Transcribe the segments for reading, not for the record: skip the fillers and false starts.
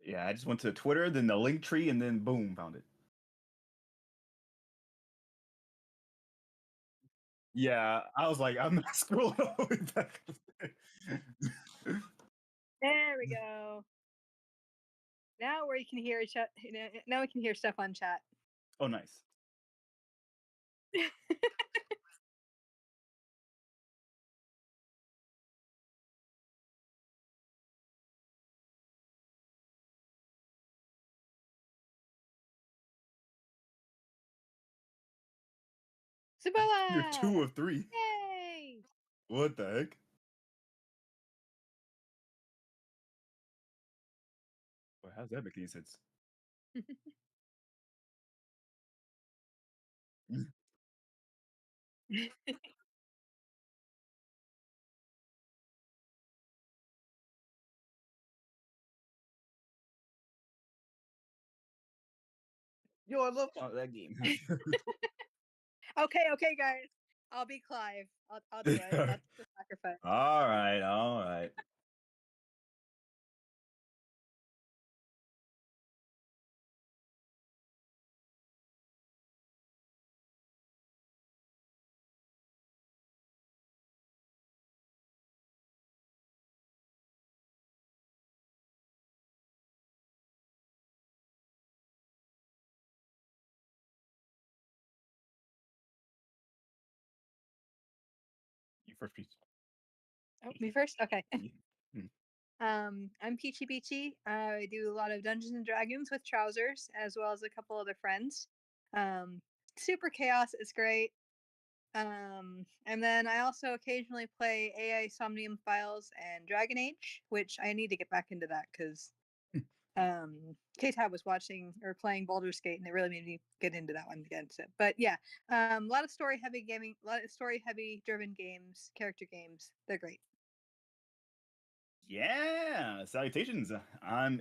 Yeah, I just went to Twitter, then the link tree, and then boom, found it. Yeah, I was like, I'm not scrolling all the way back. There we go. Now where you can hear chat. Now we can hear stuff on chat. Oh, nice. You're two Sabella! of three. Yay! What the heck? Well, how's that make any sense? Yo, I love that game. Okay, okay, guys. I'll be Clive. I'll do it. That's the sacrifice. All right, all right. You first piece. Oh, me first. Okay. Yeah. Hmm. I'm PeacheBeache. I do a lot of Dungeons and Dragons with trousers, as well as a couple other friends. Um, Super chaos is great. And then I also occasionally play AI Somnium Files and Dragon Age, which I need to get back into that because K-Tab was watching or playing Baldur's Gate, and it really made me get into that one again. So, but yeah, a lot of story heavy gaming, a lot of story heavy driven games, character games. They're great. Yeah, salutations. I'm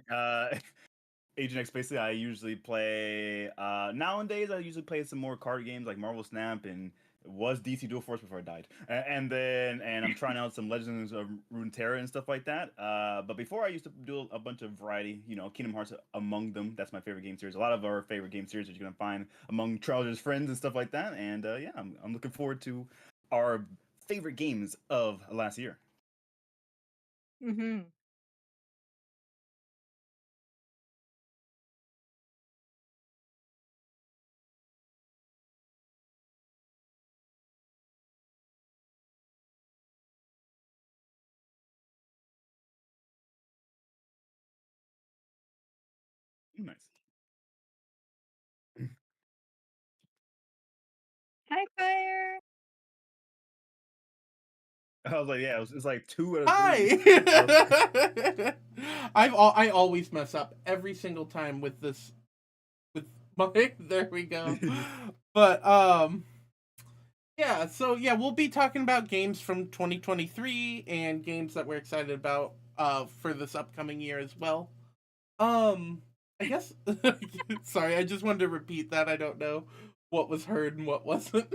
Agent X. Basically, I usually play. Nowadays, I usually play some more card games like Marvel Snap and it was DC Dual Force before I died, and I'm trying out some Legends of Runeterra and stuff like that. But before I used to do a bunch of variety. Kingdom Hearts among them. That's my favorite game series. A lot of our favorite game series that you're gonna find among Trousers friends and stuff like that. And yeah, I'm looking forward to our favorite games of last year. Mm-hmm. Nice. Hi, Fire. I was like, yeah, it's like 2 out of 3. So, Hi. I always mess up every single time with this with my there we go. But yeah, so yeah, we'll be talking about games from 2023 and games that we're excited about for this upcoming year as well. I guess sorry, I just wanted to repeat that. I don't know what was heard and what wasn't.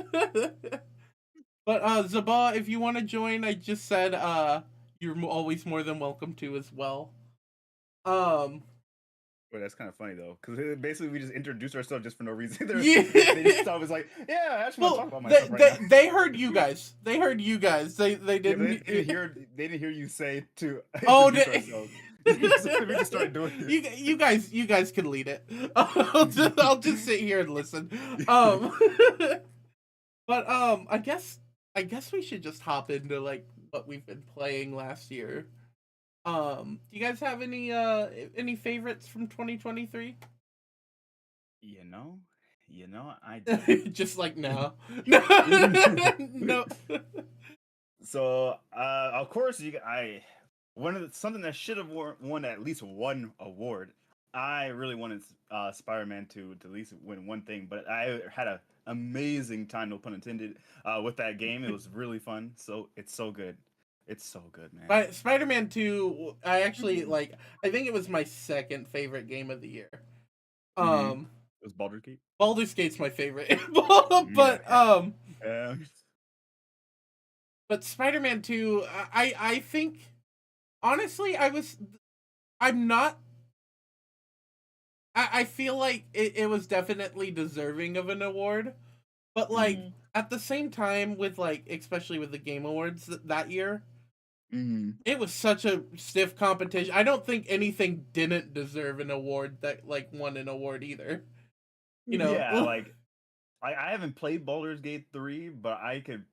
But Zabah, if you want to join, I just said you're always more than welcome to as well. Um well, that's kind of funny though, because basically we just introduced ourselves just for no reason. They just yeah. thought it was like, yeah, I actually want to Well, talk about they, myself right they now. they heard you guys. They heard you guys. They Yeah, but didn't. they didn't hear you say to Oh, introduce ourselves. So we just started doing you guys can lead it. I'll just sit here and listen. it. Um, but I guess we should just hop into like what we've been playing last year. Do you guys have any favorites from 2023? you know, I do. Just like no, no. So, of course, I something that should have won at least one award. I really wanted Spider-Man to at least win one thing, but I had an amazing time, no pun intended, with that game. It was really fun. So it's so good. It's so good, man. Spider-Man 2, I actually like. I think it was my second favorite game of the year. Mm-hmm. Um, It was Baldur's Gate. Baldur's Gate's my favorite, Yeah. but Yeah. but Spider-Man 2, I think honestly, I'm not. I feel like it was definitely deserving of an award, but like Mm-hmm. at the same time, with like especially with the Game Awards that year, Mm-hmm. it was such a stiff competition. I don't think anything didn't deserve an award that like won an award either. You Yeah, know? like I haven't played Baldur's Gate 3, but I could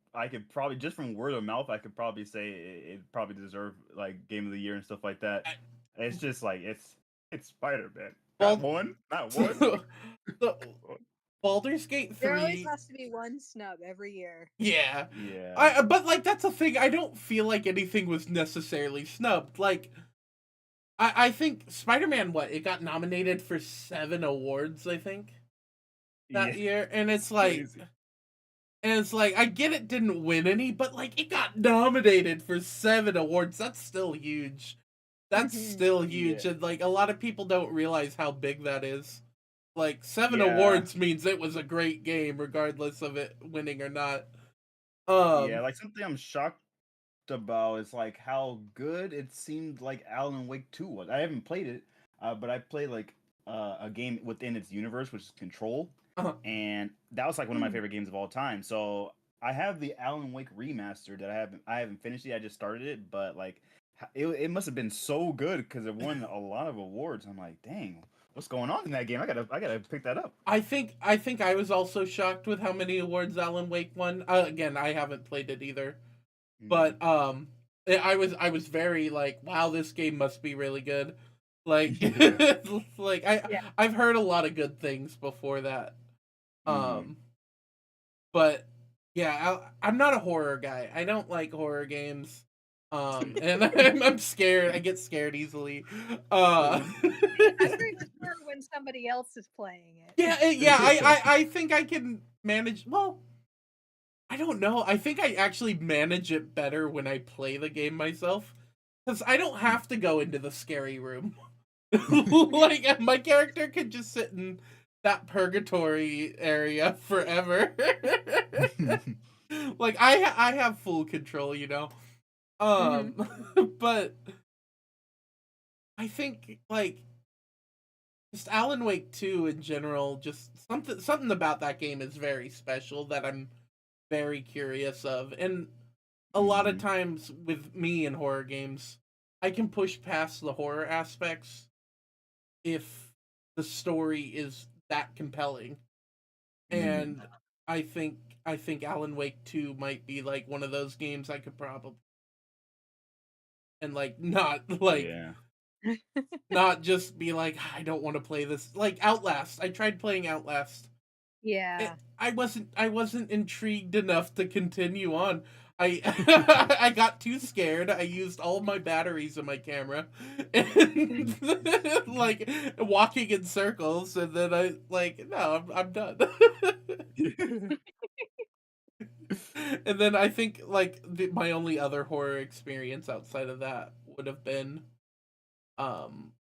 probably just from word of mouth I could probably say it probably deserved like Game of the Year and stuff like that. It's just like it's Spider-Man. Not Bald- one, not one. the Baldur's Gate There always 3. has to be one snub every year. Yeah. Yeah. But like that's the thing. I don't feel like anything was necessarily snubbed. Like I think Spider-Man, what, it got nominated for 7 awards, I think, Yeah. that year, and it's Crazy. like I get it didn't win any, but like it got nominated for 7 awards. That's still huge. That's still huge, Yeah. and like a lot of people don't realize how big that is. Like 7 Yeah. awards means it was a great game, regardless of it winning or not. Yeah, like something I'm shocked about is like how good it seemed like Alan Wake 2 was. I haven't played it, but I played like a game within its universe, which is Control, uh, and that was like one of my favorite games of all time. So I have the Alan Wake remaster that I haven't finished it. I just started it, but like it must have been so good because it won a lot of awards. I'm like, dang, what's going on in that game? I gotta pick that up. I think I was also shocked with how many awards Alan Wake won. Again, I haven't played it either, Mm. but I was very like, wow, this game must be really good. Like Yeah. like Yeah. I've heard a lot of good things before that. Mm-hmm. Um, but yeah, I'm not a horror guy. I don't like horror games. And I'm scared. I get scared easily. Same. I'm pretty sure when somebody else is playing it. Yeah. I think I can manage. Well, I don't know. I think I actually manage it better when I play the game myself, because I don't have to go into the scary room. Like my character can just sit in that purgatory area forever. Like I have full control, you know. Mhm. But I think like just Alan Wake 2 in general, just something about that game is very special that I'm very curious of. And a lot of Mm-hmm. times with me in horror games, I can push past the horror aspects if the story is that compelling. Mm-hmm. And I think I think Alan Wake 2 might be like one of those games I could probably, and like Yeah. not just be like, I don't want to play this. Like Outlast. I tried playing Outlast. Yeah. I wasn't intrigued enough to continue on. I I got too scared. I used all my batteries in my camera, and like walking in circles, and then I like, no, I'm done. And then I think like my only other horror experience outside of that would have been um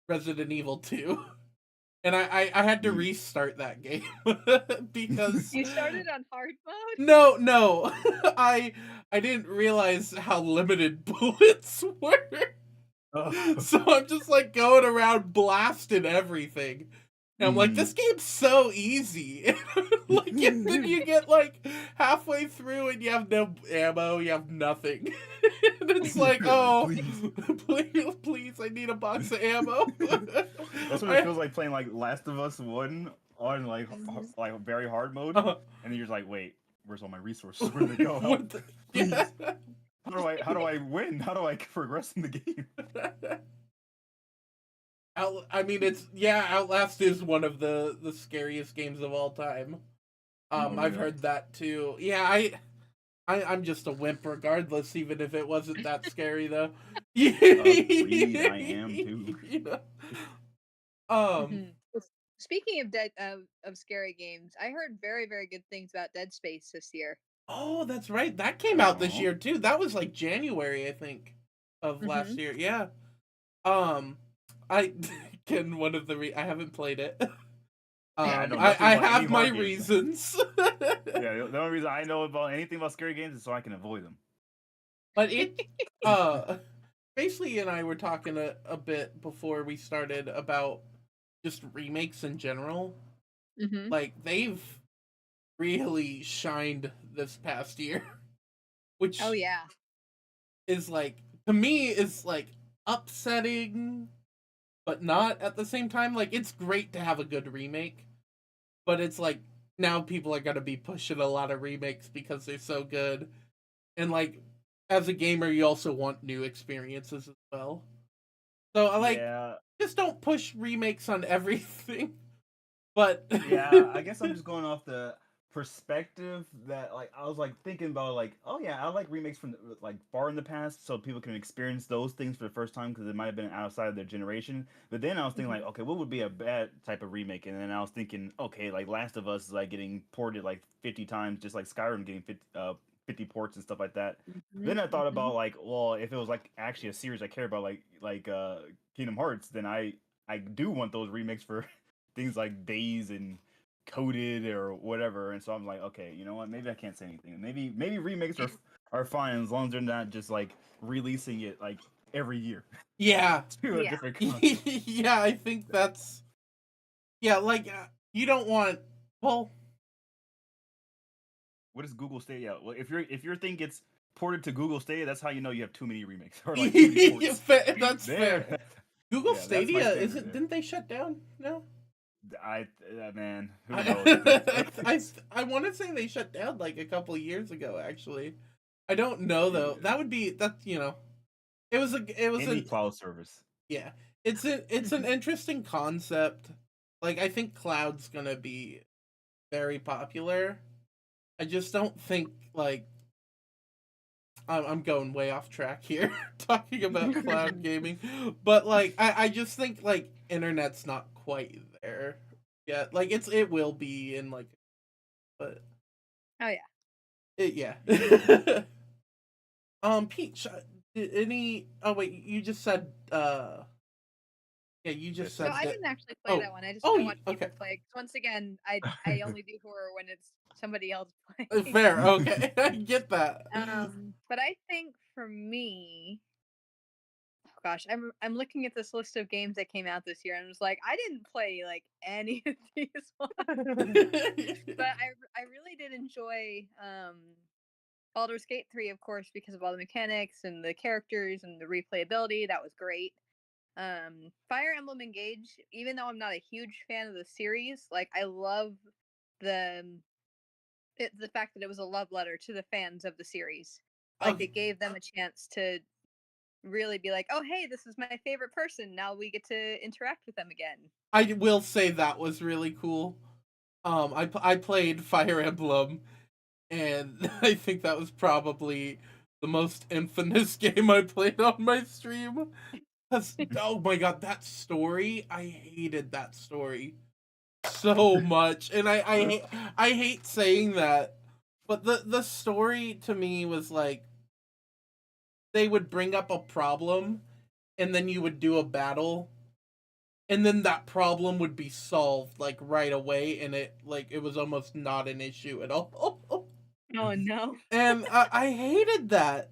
Resident Evil 2. And I had to Mm. restart that game because You started on hard mode? no, I didn't realize how limited bullets were. Oh. So I'm just like going around blasting everything. And I'm like, Mm. this game's so easy. Like, and then you get like halfway through and you have no ammo, you have nothing. And it's like, oh, Please. please, I need a box of ammo. That's what it feels like playing like Last of Us 1 on like Mhm. like very hard mode, Uh, and then you're just like, wait, where's all my resources? Where do they go? Help, please. yeah. How do I win? How do I progress in the game? I mean, Outlast is one of the scariest games of all time. Oh I've yeah. heard that too. Yeah, I'm just a wimp regardless, even if it wasn't that scary though. Agreed. I am too. You know? Um. Mhm. Speaking of dead of scary games, I heard very very good things about Dead Space this year. Oh, that's right. That came out this Oh. year too. That was like January, I think, of last Mhm. year. Yeah. Um. I can one of the I haven't played it. Yeah, I know nothing I about any have my horror games. reasons. Yeah, the only reason I know about anything about scary games is so I can avoid them. But it, uh, Basically, and I were talking a bit before we started about just remakes in general, Mm-hmm. like they've really shined this past year, which Oh yeah. is like, to me, is like upsetting, but not at the same time. Like, it's great to have a good remake, but it's like now people are gonna be pushing a lot of remakes because they're so good, and like as a gamer, you also want new experiences as well. So I like, Yeah, just don't push remakes on everything. But yeah. I guess I'm just going off the perspective that like I was like thinking about like, oh yeah, I like remakes from like far in the past so people can experience those things for the first time because it might have been outside of their generation. But then I was thinking Mm-hmm. like, okay, what would be a bad type of remake? And then I was thinking, okay, like Last of Us is like getting ported like 50 times, just like Skyrim getting 50 ports and stuff like that. Then I thought Mm-hmm. about like, well, if it was like actually a series I care about, like Kingdom Hearts, then I do want those remakes for things like Days and Coded or whatever. And so I'm like, okay, you know what? Maybe I can't say anything. Maybe remakes are fine as long as they're not just like releasing it like every year yeah, to a Yeah. different console. yeah, I think that's, yeah, like you don't want, well, What is Google Stadia? Well, if your thing gets ported to Google Stadia, that's how you know you have too many remakes or like too many ports. that's fair. There, Google yeah, that's my Stadia, standard isn't, there. didn't they shut down? No. I Man, who knows? I I want to say they shut down like a couple years ago. Actually, I don't know though. That would be, that's, it was any an, cloud service. yeah. It's an interesting concept. Like, I think cloud's gonna be very popular. I just don't think like, I'm going way off track here talking about cloud gaming, but like I just think like internet's not quite there yet. Like, it will be in like, but Oh yeah. yeah. Yeah. Peach, any? Oh wait, you just said yeah, you just So Destiny. said I that. didn't actually play Oh, that one. I oh, watch okay. people play. 'Cause once again, I only do horror when it's somebody else playing. Fair. Okay, I get that. But I think for me, oh gosh, I'm looking at this list of games that came out this year, and I was like, I didn't play like any of these ones, but I really did enjoy Baldur's Gate 3, of course, because of all the mechanics and the characters and the replayability. That was great. Fire Emblem Engage, even though I'm not a huge fan of the series, like I love the the fact that it was a love letter to the fans of the series. Like Okay, it gave them a chance to really be like, oh hey, this is my favorite person. Now we get to interact with them again. I will say that was really cool. I played Fire Emblem, and I think that was probably the most infamous game I played on my stream. Cause, oh my god, that story! I hated that story so much, and I hate saying that, but the story to me was like, they would bring up a problem, and then you would do a battle, and then that problem would be solved like right away, and it was almost not an issue at all. Oh no. And I hated that.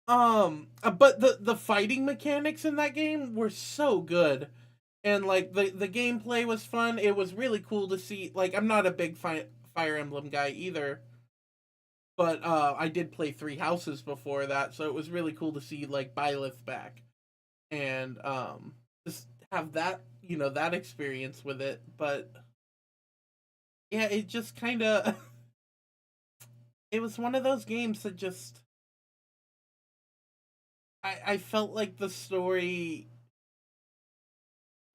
But the fighting mechanics in that game were so good, and like the gameplay was fun. It was really cool to see. Like, I'm not a big Fire Emblem guy either, but I did play Three Houses before that, so it was really cool to see like Byleth back, and just have that, that experience with it. But yeah, it just kind of it was one of those games that just, I felt like the story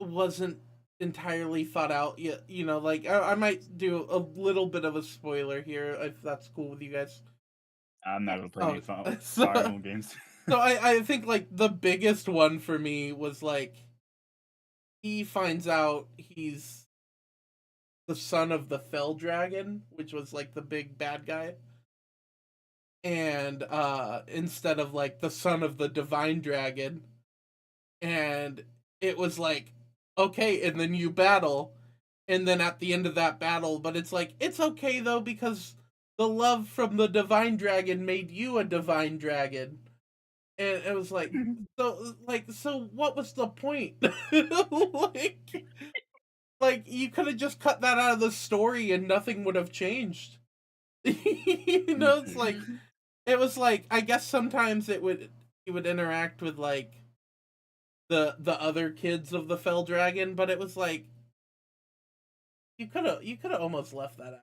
wasn't entirely thought out yet. Like, I might do a little bit of a spoiler here if that's cool with you guys. I'm not Yes. gonna play Oh, any so, Fire Emblem games. I think like the biggest one for me was like, he finds out he's the son of the Fell Dragon, which was like the big bad guy, and instead of like the son of the Divine Dragon, and it was like, okay, and then you battle, and then at the end of that battle, but it's like, it's okay though, because the love from the Divine Dragon made you a Divine Dragon. And it was like, so what was the point? Like, like you could have just cut that out of the story and nothing would have changed. You know, it's like it was like I guess sometimes he would interact with like the other kids of the Fell Dragon, but it was like you could have almost left that out.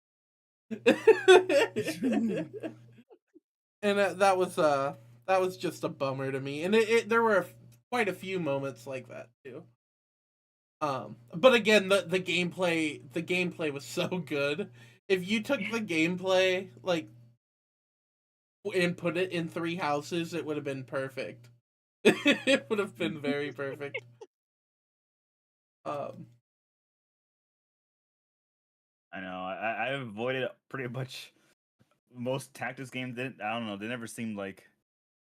And that was just a bummer to me. And there were quite a few moments like that too. But again, the gameplay was so good. If you took the gameplay like and put it in 3 houses, it would have been perfect. It would have been very perfect. I know. I avoided pretty much most tactics games. I don't know. They never seemed like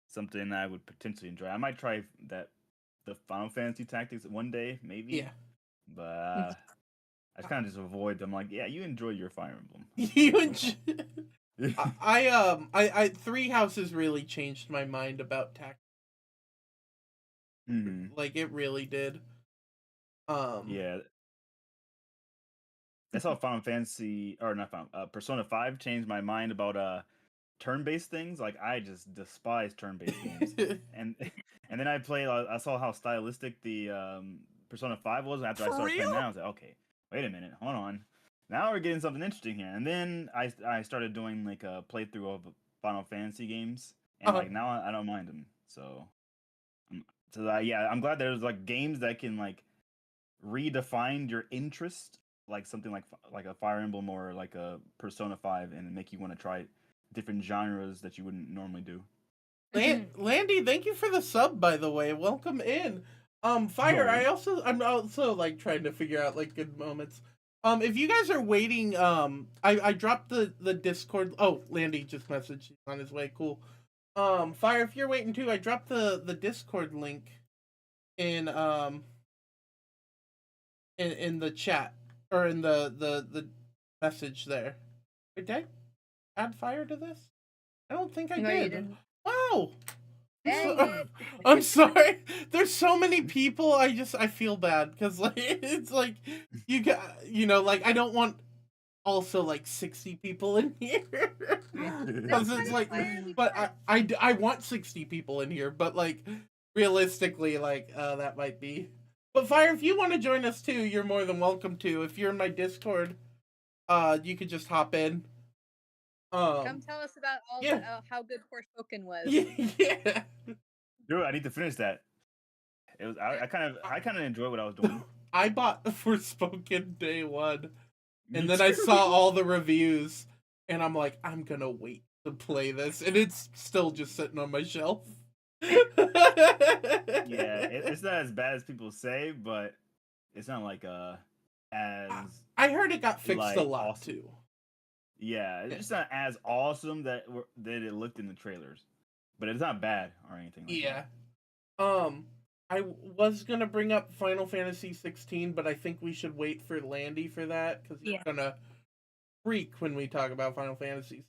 something I would potentially enjoy. I might try the Final Fantasy tactics one day, maybe. Yeah. But I kind of just avoid them. Like, yeah, you enjoy your Fire Emblem. You enjoy. I 3 houses really changed my mind about tactics. Like it really did. Yeah. That's how Final Fantasy or not Final Persona 5 changed my mind about turn-based things. Like I just despise turn-based games. and then I saw how stylistic the Persona 5 was after I started playing that. I was like, okay, wait a minute, hold on. Now we're getting something interesting here. And then I started doing like a playthrough of Final Fantasy games, and like now I don't mind them. So yeah, I'm glad there's like games that can like redefine your interest, like something like a Fire Emblem or like a Persona 5, and make you want to try different genres that you wouldn't normally do. Landy, thank you for the sub, by the way. Welcome in. Fire, I'm also like trying to figure out like good moments. If you guys are waiting, I dropped the Discord. Oh, Landy just messaged. He's on his way. Cool. Fire, if you're waiting too, I dropped the Discord link in in the chat or in the message there. Did I add Fire to this? I don't think I did. Wow. I'm sorry. There's so many people. I feel bad because like it's like you know like I don't want also like 60 people in here because it's like but I want 60 people in here, but like realistically like that might be. But Fire, if you want to join us too, you're more than welcome to. If you're in my Discord, you could just hop in. Come tell us about how good Forspoken was. Yeah. Dude, I need to finish that. It was I kind of enjoyed what I was doing. I bought Forspoken day 1, and then I saw all the reviews, and I'm like, I'm gonna wait to play this, and it's still just sitting on my shelf. Yeah, it's not as bad as people say, but it's not like as I heard it got fixed like, a lot awesome. too. Yeah, it's just not as awesome that it looked in the trailers, but it's not bad or anything. Like that. I was gonna bring up Final Fantasy 16, but I think we should wait for Landy for that because he's gonna freak when we talk about Final Fantasies.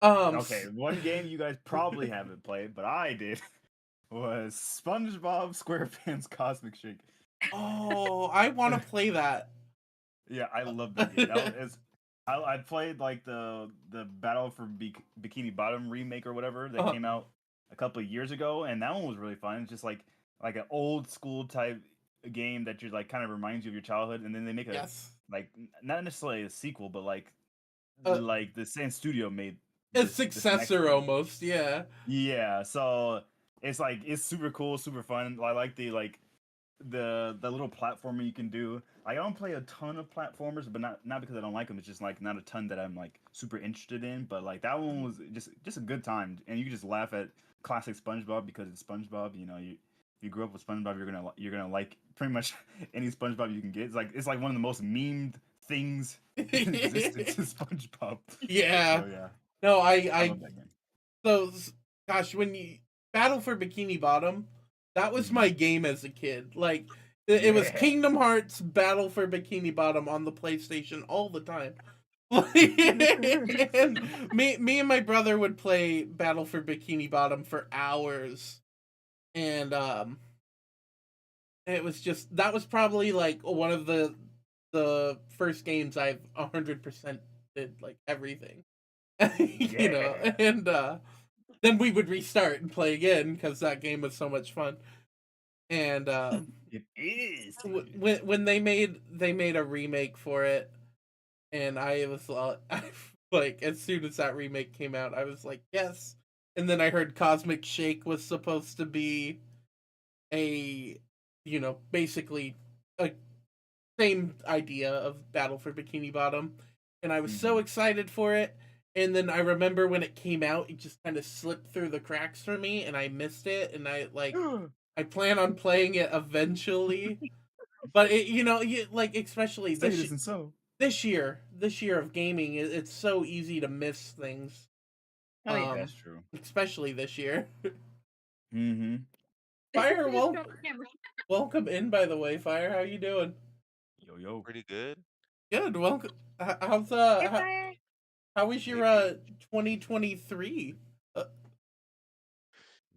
Okay, one game you guys probably haven't played, but I did, was SpongeBob SquarePants Cosmic Shake. Oh, I want to play that. Yeah, I love that game. I played like the Battle for Bikini Bottom remake or whatever that came out a couple of years ago, and that one was really fun. It's just like an old school type game that you're like kind of reminds you of your childhood, and then they make a like not necessarily a sequel, but like the same studio made a successor almost, yeah. Yeah, so it's like it's super cool, super fun. I like the little platformer you can do. I don't play a ton of platformers, but not because I don't like them. It's just like not a ton that I'm like super interested in. But like that one was just a good time, and you can just laugh at classic SpongeBob because it's SpongeBob. You know, you grew up with SpongeBob, you're gonna like pretty much any SpongeBob you can get. It's like one of the most memed things in existence is SpongeBob. Yeah. So, yeah. No, I love that game. So, gosh, when you Battle for Bikini Bottom, that was my game as a kid. Like, it was Kingdom Hearts Battle for Bikini Bottom on the PlayStation all the time. And me and my brother would play Battle for Bikini Bottom for hours. And it was just that was probably like one of the first games I've 100% did like everything. Yeah. And then we would restart and play again because that game was so much fun. And It is, dude. when they made a remake for it, and I was like, as soon as that remake came out, I was like, yes. And then I heard Cosmic Shake was supposed to be a, basically a same idea of Battle for Bikini Bottom, and I was so Mhm. excited for it. And then I remember when it came out, it just kind of slipped through the cracks for me, and I missed it. And I plan on playing it eventually, but like especially Say it isn't so. this year of gaming, it's so easy to miss things. Oh yeah. That's true. Especially this year. Mhm. Fire, Just go on camera. welcome in. By the way, Fire, how you doing? Yo yo. Pretty good. Good. Welcome. How's Hey, Fire. how was Hey, your Pete. 2023? Uh,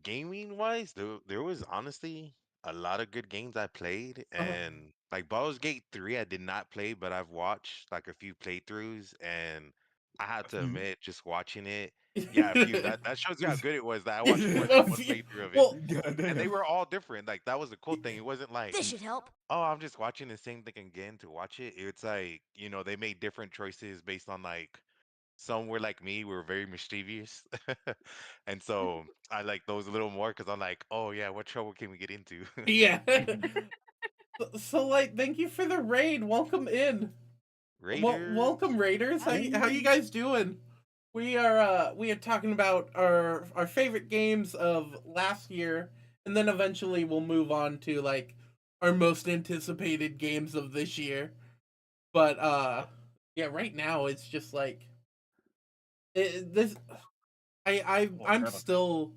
Gaming wise, there was honestly a lot of good games I played, uh, and like Baldur's Gate 3, I did not play, but I've watched like a few playthroughs, and I had A to few. admit, just watching it, yeah, a few. That shows you how good it was that I watched more than a one few- playthrough of it, well, God and they damn. were all different. Like that was the cool thing. It wasn't like, This should help. oh, I'm just watching the same thing again to watch it. It's like, they made different choices based on like some were like me, were very mischievous. And so I like those a little more because I'm like, oh yeah, what trouble can we get into? yeah. So, like, thank you for the raid. Welcome in. Welcome Raiders. Raiders. How you Hi. guys doing? We are talking about our favorite games of last year, and then eventually we'll move on to like our most anticipated games of this year. But yeah, right now it's just like this. Oh, I'm forever. still.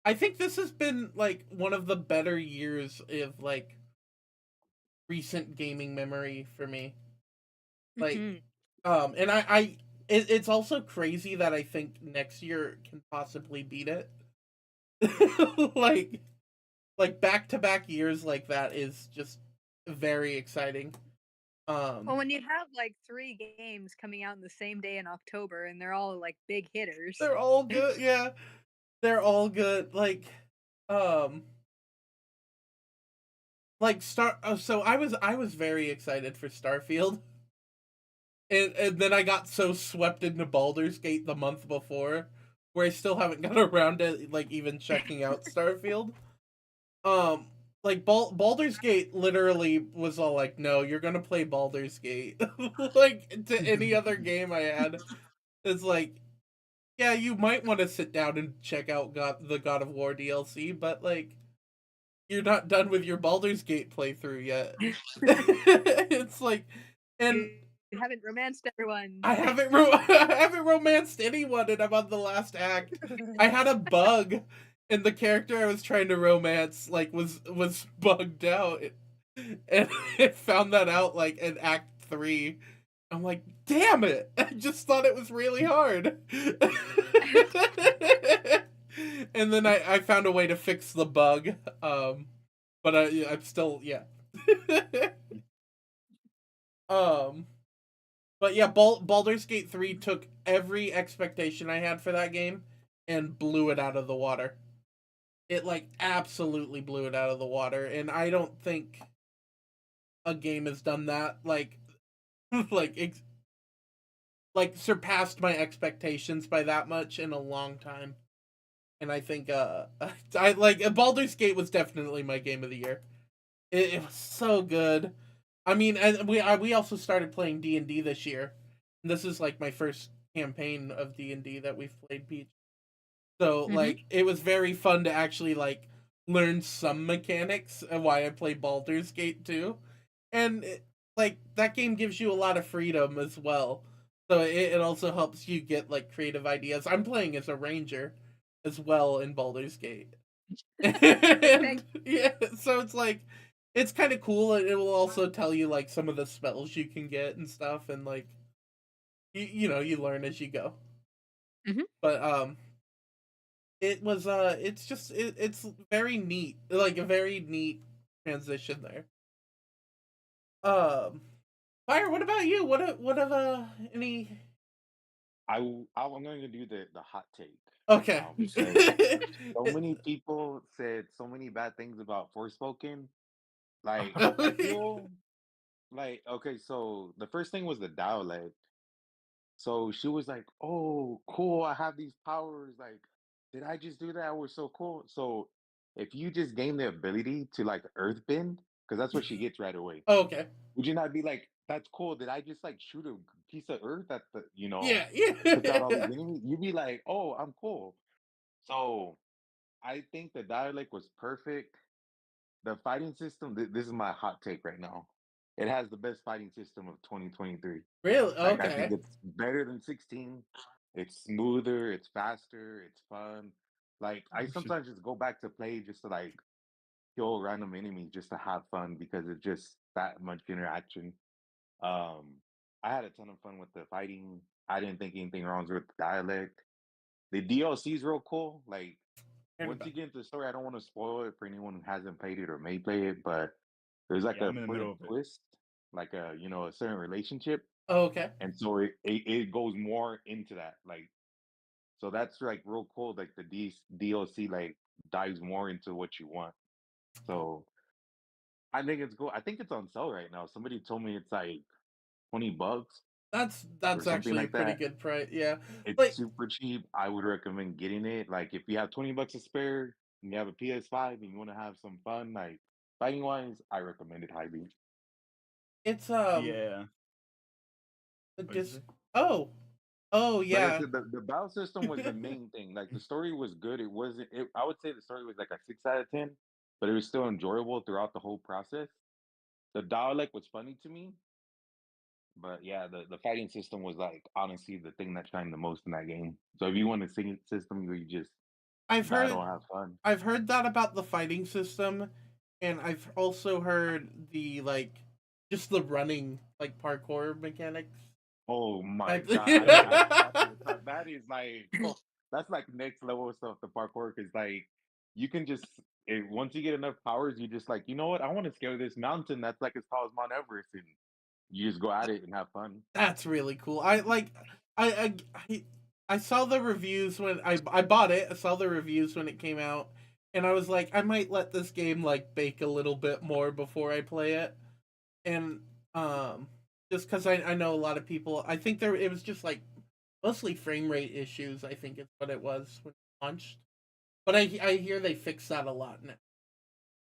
I think this has been like one of the better years of like recent gaming memory for me. Like, Mhm. and it's also crazy that I think next year can possibly beat it. like like back to back years like that is just very exciting. Well, when you have like 3 games coming out in the same day in October, and they're all like big hitters. They're all good. Yeah, they're all good. Um, Star. Oh, so I was very excited for Starfield, and then I got so swept into Baldur's Gate the month before, where I still haven't got around to like even checking out Starfield. Um, like Baldur's Gate literally was all like, no, you're gonna play Baldur's Gate. Like to any other game I had, it's like, yeah, you might want to sit down and check out the God of War DLC, but like you're not done with your Baldur's Gate playthrough yet. It's like, and You haven't romanced everyone. I haven't romanced anyone, and I'm on the last act. I had a bug, and the character I was trying to romance like was bugged out, and I found that out like in Act 3. I'm like, damn it! I just thought it was really hard. And then I found a way to fix the bug. But I'm still, yeah. um, but yeah, Baldur's Gate 3 took every expectation I had for that game and blew it out of the water. It like absolutely blew it out of the water, and I don't think a game has done that like like surpassed my expectations by that much in a long time. And I think I like Baldur's Gate was definitely my game of the year. It was so good. I mean, and we also started playing D&D this year. And this is like my first campaign of D&D that we've played, Peach. So Hmm. like it was very fun to actually like learn some mechanics and why I play Baldur's Gate too. And like that game gives you a lot of freedom as well. So it also helps you get like creative ideas. I'm playing as a ranger as well in Baldur's Gate. And Thank yeah, so it's like it's kind of cool, and it will also tell you like some of the spells you can get and stuff, and like you learn as you go. Mhm. But it's just it's very neat, like a very neat transition there. Fire. What about you? What of any? I'm going to do the hot take right Okay. now because so many people said so many bad things about Forspoken. Like I feel like okay, so the first thing was the dialect. So she was like, "Oh, cool! I have these powers. Like, did I just do that? It was so cool." So if you just gain the ability to like earthbend, because that's what she gets right away, Okay. would you not be like, "That's cool. Did I just like shoot a piece of earth at the Yeah. took out all these Yeah. enemies?" You'd be like, "Oh, I'm cool." So I think the dialect was perfect. The fighting system, this is my hot take right now. It has the best fighting system of 2023. Really? Like I think Okay. it's better than 16. It's smoother, it's faster, it's fun. Like I Oh shit. sometimes just go back to play just to like kill random enemies just to have fun because it's just that much interaction. Um I had a ton of fun with the fighting. I didn't think anything wrong with the dialect. The DLC is real cool. Like Heard once about you get into the story, I don't want to spoil it for anyone who hasn't played it or may play it, but there's like Yeah, a I'm in the further middle of it. twist, like a certain relationship, okay. and so it goes more into that. Like so that's like real cool. Like the DLC like dives more into what you want. So I think it's cool. I think it's on sale right now. Somebody told me it's like $20 or That's something actually a like pretty that. good price. Yeah. It's Like super cheap. I would recommend getting it. Like if you have $20 to spare and you have a PS5 and you want to have some fun, like fighting wise, I recommend it highly. it's Yeah. the What'd you dis. say? Oh. Oh Like I yeah. said, the battle system was the main thing. Like the story was good. It wasn't. I would say the story was like a 6 out of 10, but it was still enjoyable throughout the whole process. The dialect was funny to me, but yeah, the fighting system was like honestly the thing that shined the most in that game. So if you want a singing system where you just I've heard battle, have fun. I've heard that about the fighting system, and I've also heard the like just the running like parkour mechanics. Oh my Type- god, I forgot to talk. That is like that's like next level stuff. The parkour because like you can just once you get enough powers, you just like you know what I want to scale this mountain that's like as tall as Mount Everest, and you just go at it and have fun. That's really cool. I I I, I saw the reviews when I bought it. I saw the reviews when it came out, and I was like, I might let this game like bake a little bit more before I play it, and um, just because I know a lot of people. I think there it was just like mostly frame rate issues. I think it's what it was when it launched. But I hear they fixed that a lot now.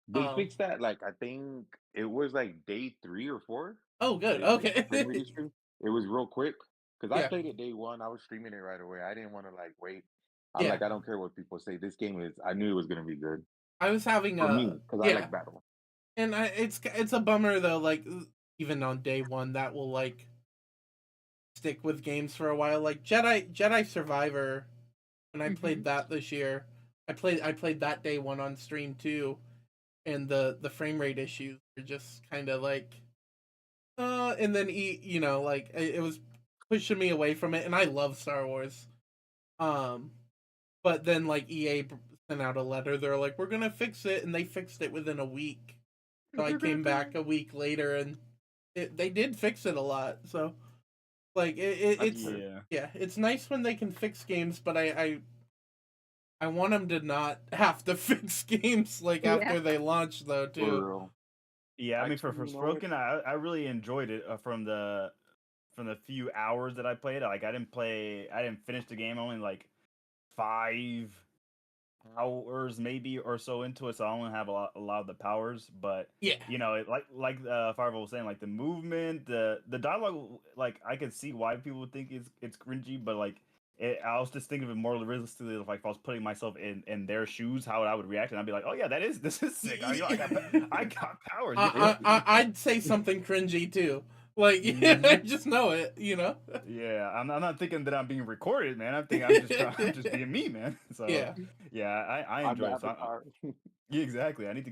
They Um. fixed that like I think it was like day 3 or 4. Oh, good. They fixed the Okay. frame rate issue. It was real quick because I Yeah. played it day one. I was streaming it right away. I didn't want to like wait. I'm Yeah. like I don't care what people say. This game is. I knew it was gonna be good I was having for a me because I yeah, like battle. and it's a bummer though. Like even on day one, that will like stick with games for a while. Like Jedi Survivor, when I played Mhm. that this year, I played that day one on stream too, and the frame rate issues were just kind of like and then you know like it was pushing me away from it, and I love Star Wars. Um, but then like EA sent out a letter. They're like, we're gonna fix it, and they fixed it within a week. So I came back a week later, and they did fix it a lot. So like That's it's good. Yeah. yeah, it's nice when they can fix games, but I want them to not have to fix games like Yeah. after they launch though too. For real. Yeah, I mean for Actually, you know what? Forspoken, I really enjoyed it from the few hours that I played. Like I didn't finish the game only like 5 hours maybe or so into it, so I only have a lot of the powers. But Yeah, you know, like Fireball was saying, like the movement, the dialogue, like I can see why people would think it's cringy, but like. I was just thinking of it more realistically, like if I was putting myself in their shoes, how I would react, and I'd be like, "Oh yeah, this is sick. I got powers." You know? I'd say something cringy too. Like I Hmm. just know it, you know. Yeah, I'm not thinking that I'm being recorded, man. I'm thinking I'm just being me, man. So Yeah. yeah, I I'm the enjoy it. So avatar. yeah, exactly. I need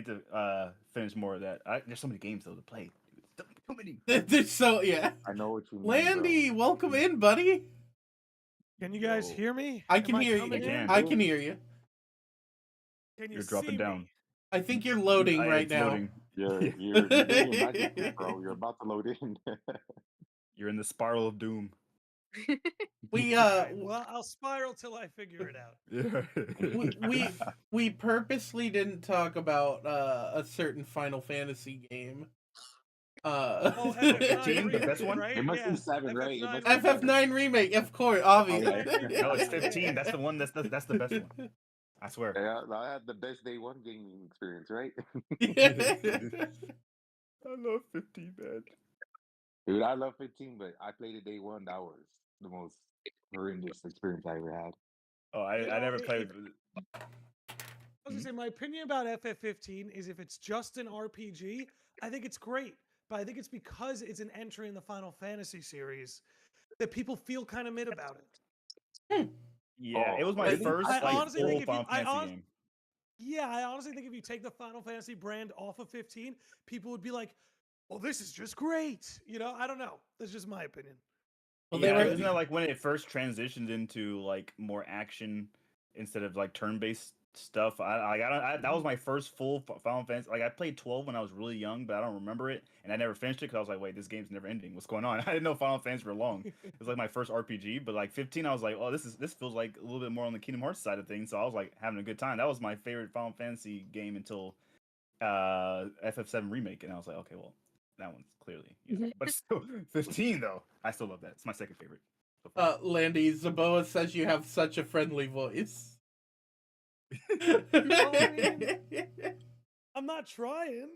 to finish more of that. There's so many games though to play. Dude. Too many. So yeah. I know what you mean, bro. Landy, welcome in, buddy. Can you guys Yo, hear me? I Am can I hear I you. coming in? can. I can hear you. Can you You're see dropping down. me? I think you're loading right It's now. loading. You're Yeah. you're you're doing your magic trick, bro. You're about to load in. You're in the spiral of doom. We Alright, well, I'll spiral till I figure it out. we purposely didn't talk about a certain Final Fantasy game. Oh, FF15, the best remake, one? right? It must Yeah. be 7, right? It FF9 must be remake. FF9 remake, of course, obviously. Okay. No, it's 15. That's the one. That's the best one. I swear. Yeah, I had the best day one gaming experience, right? I love 15, man. Dude, I love 15, but I played it day one. That was the most horrendous experience I ever had. Oh, I know, never played. I was gonna say my opinion about FF15 is if it's just an RPG, I think it's great. But I think it's because it's an entry in the Final Fantasy series that people feel kind of mid about it. Yeah, Oh, it was my really? first I like honestly full think if you, Final Fantasy game. yeah, I honestly think if you take the Final Fantasy brand off of 15, people would be like, "Well, this is just great." You know, I don't know. That's just my opinion. Well, Yeah, they were- isn't that like when it first transitioned into like more action instead of like turn-based stuff? That was my first full Final Fantasy. Like I played 12 when I was really young, but I don't remember it, and I never finished it because I was like, wait, this game's never ending. What's going on? I didn't know Final Fantasy were long. It was like my first RPG, but like 15, I was like, oh, this feels like a little bit more on the Kingdom Hearts side of things. So I was like having a good time. That was my favorite Final Fantasy game until FF7 remake, and I was like, okay, well, that one's clearly, but still 15 though. I still love that. It's my second favorite. So far. Landy, Zaboa says you have such a friendly voice. I'm not trying.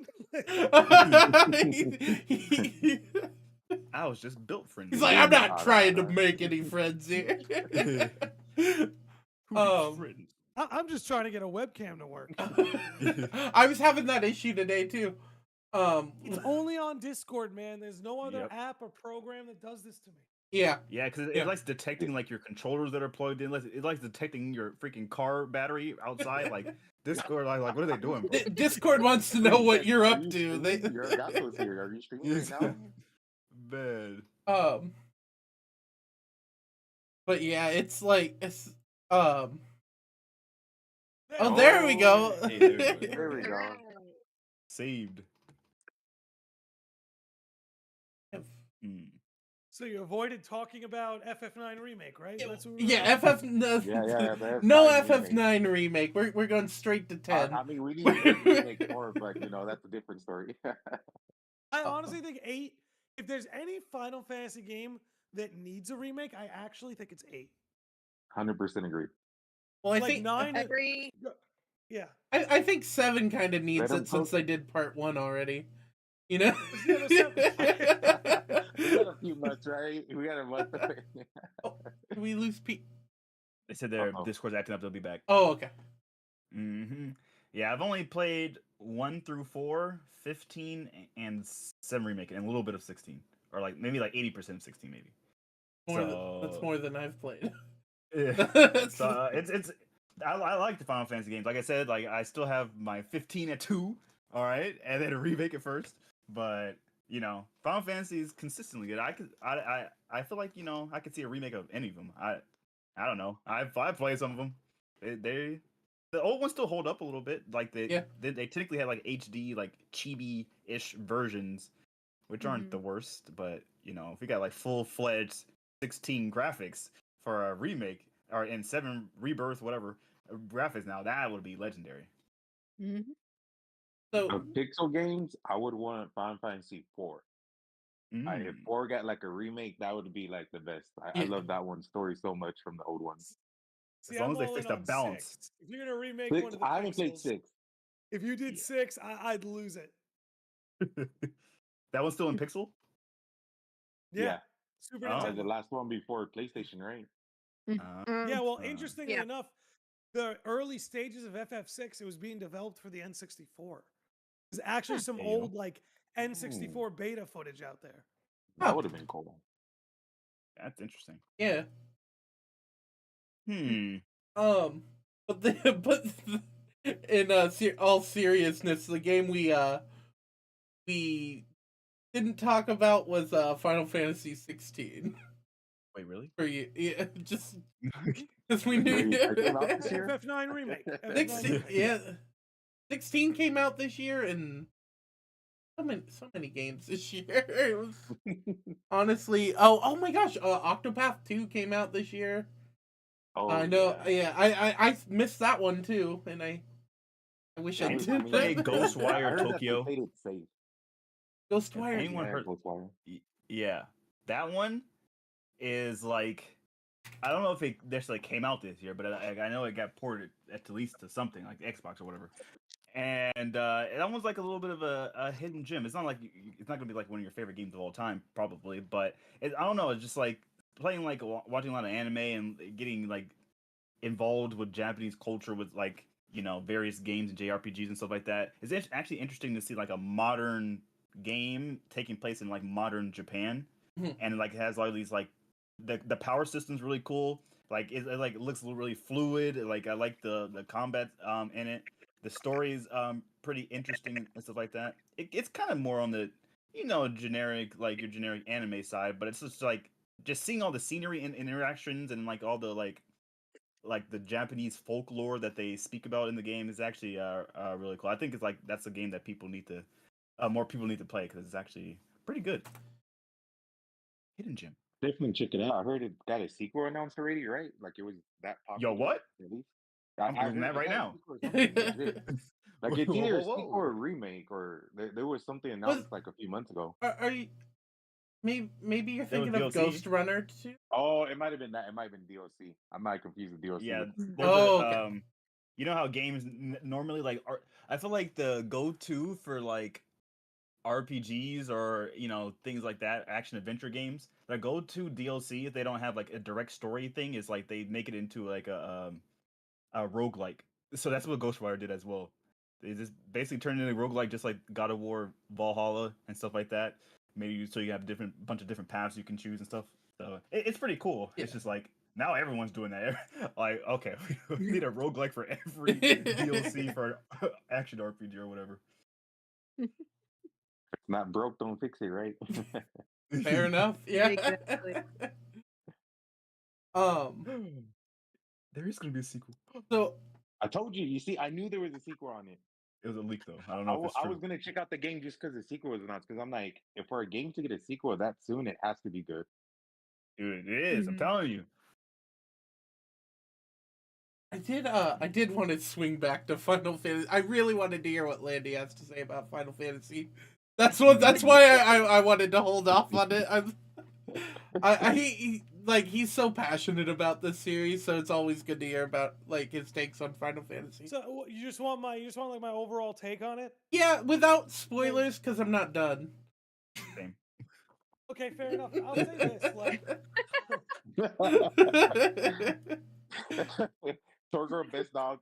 I was just built friendly. He's like, I'm not trying to make any friends here. Friends. I'm just trying to get a webcam to work. I was having that issue today too. It's only on Discord, man. There's no other Yep. app or program that does this to me. Yeah. Yeah, because it likes detecting like your controllers that are plugged in. It likes detecting your freaking car battery outside. Like Discord, like what are they doing, bro? Discord wants to know what you're Are up you to. streaming? You're Gatos here. Are you streaming right now? Man. But yeah, it's like oh, there we go. Hey, there we go. There we go. Saved. So you avoided talking about FF9 remake, right? That's what we were Yeah, about? Yeah. No FF9 FF9 remake. We're going straight to 10. I mean, we need to make more, but that's a different story. I honestly think 8. If there's any Final Fantasy game that needs a remake, I actually think it's 8. 100% agree. Well, I Like think 9. Agree. Yeah. I think 7 kind of needs Let 'em it since post- they did part 1 already. You know? Yeah, We got a few months, right? We got a month. Did we lose Pete? They said their Uh-oh. Discord's acting up. They'll be back. Oh, okay. Yeah, I've only played 1 through 4, 15, and 7 remake, and a little bit of 16, or like maybe like 80% of 16, maybe. That's more than I've played. Yeah. So it's I like the Final Fantasy games. Like I said, like I still have my 15 at 2. All right, and then remake it first. But Final Fantasy is consistently good. I feel like I could see a remake of any of them. I don't know. I played some of them. The old ones still hold up a little bit. Like they technically had like HD like chibi-ish versions, which aren't the worst. But if we got like full-fledged 16 graphics for a remake or in 7 rebirth whatever graphics now, that would be legendary. Mm-hmm. So Of pixel games, I would want Final Fantasy 4. If 4 got like a remake, that would be like the best. I love that one story so much from the old ones. See, As long I'm as they all fix in the on balance. 6. If you're gonna remake 6, one of the I haven't played pixels, 6. if you did 6, I'd lose it. That one's still in pixel? Yeah. Super Oh. The Nintendo. last one before PlayStation, right? Yeah, well, interestingly Yeah. enough, the early stages of FF6, it was being developed for the N64. There's actually some There you go. old like N64 beta footage out there. That would have been cool. That's interesting. yeah. But in all seriousness, the game we didn't talk about was Final Fantasy 16. Wait, really? For you, yeah, just because we knew. Wait, I came out this year? FF9 remake. FF9 16, remake. yeah. 16 came out this year, and so many games this year. It was honestly, oh my gosh, Octopath 2 came out this year. Oh I know, yeah. I missed that one too, and I wish I Anyone did. play I Ghostwire heard that they Tokyo? played it safe. Has Ghostwire, anyone Yeah, heard? Ghostwire. Yeah, that one is like, I don't know if it just like came out this year, but I know it got ported at least to something like Xbox or whatever. And that one's like a little bit of a hidden gem. It's not like it's not gonna be like one of your favorite games of all time, probably, but I don't know. It's just like playing like watching a lot of anime and getting like involved with Japanese culture with like various games and JRPGs and stuff like that. It's actually interesting to see like a modern game taking place in like modern Japan, and like it has all these like the power system's really cool. Like it like looks really fluid. Like I like the combat in it. The story's pretty interesting and stuff like that. It's kind of more on the generic, like your generic anime side, but it's just like just seeing all the scenery and interactions and like all the like the Japanese folklore that they speak about in the game is actually really cool. I think it's like that's a game that people need to more people need to play because it's actually pretty good. Hidden gem. Definitely check it out. I heard it got a sequel announced already, right? Like it was that Yo, popular, what? at least. I'm I googling heard that it right got a now. sequel or something. Legit. Like it's Whoa, either whoa, a sequel whoa. or a remake, or there was something Was announced like a few months ago. are you maybe you're There was thinking of DLC. Ghost Runner too? Oh, it might have been that. It might have been DLC. I might confuse the DLC Yeah, with. there's Oh, a okay. you know how games normally like are. I feel like the go-to for like RPGs or things like that, action adventure games, their go-to DLC if they don't have like a direct story thing is like they make it into like a roguelike. So that's what Ghostwire did as well. They just basically turned it into a roguelike, just like God of War, Valhalla, and stuff like that. Maybe so you have bunch of different paths you can choose and stuff. So it's pretty cool. Yeah. It's just like now everyone's doing that. Like, okay, we need a roguelike for every DLC for action RPG or whatever. It's not broke, don't fix it, right? Fair enough. Yeah. Exactly. um. There is gonna be a sequel. So I told you. You see, I knew there was a sequel on it. It was a leak though. I don't know if it's I true. was gonna check out the game just because the sequel was announced. Because I'm like, if for a game to get a sequel that soon, it has to be good. Dude, it is. I'm Mhm. telling you. I did want to swing back to Final Fantasy. I really wanted to hear what Landy has to say about Final Fantasy. That's why I wanted to hold off on it. He's so passionate about this series, so it's always good to hear about like his takes on Final Fantasy. So you just want like my overall take on it? Yeah, without spoilers, because I'm not done. Same. Okay, fair enough. I'll say this: like, Torgor, best dog.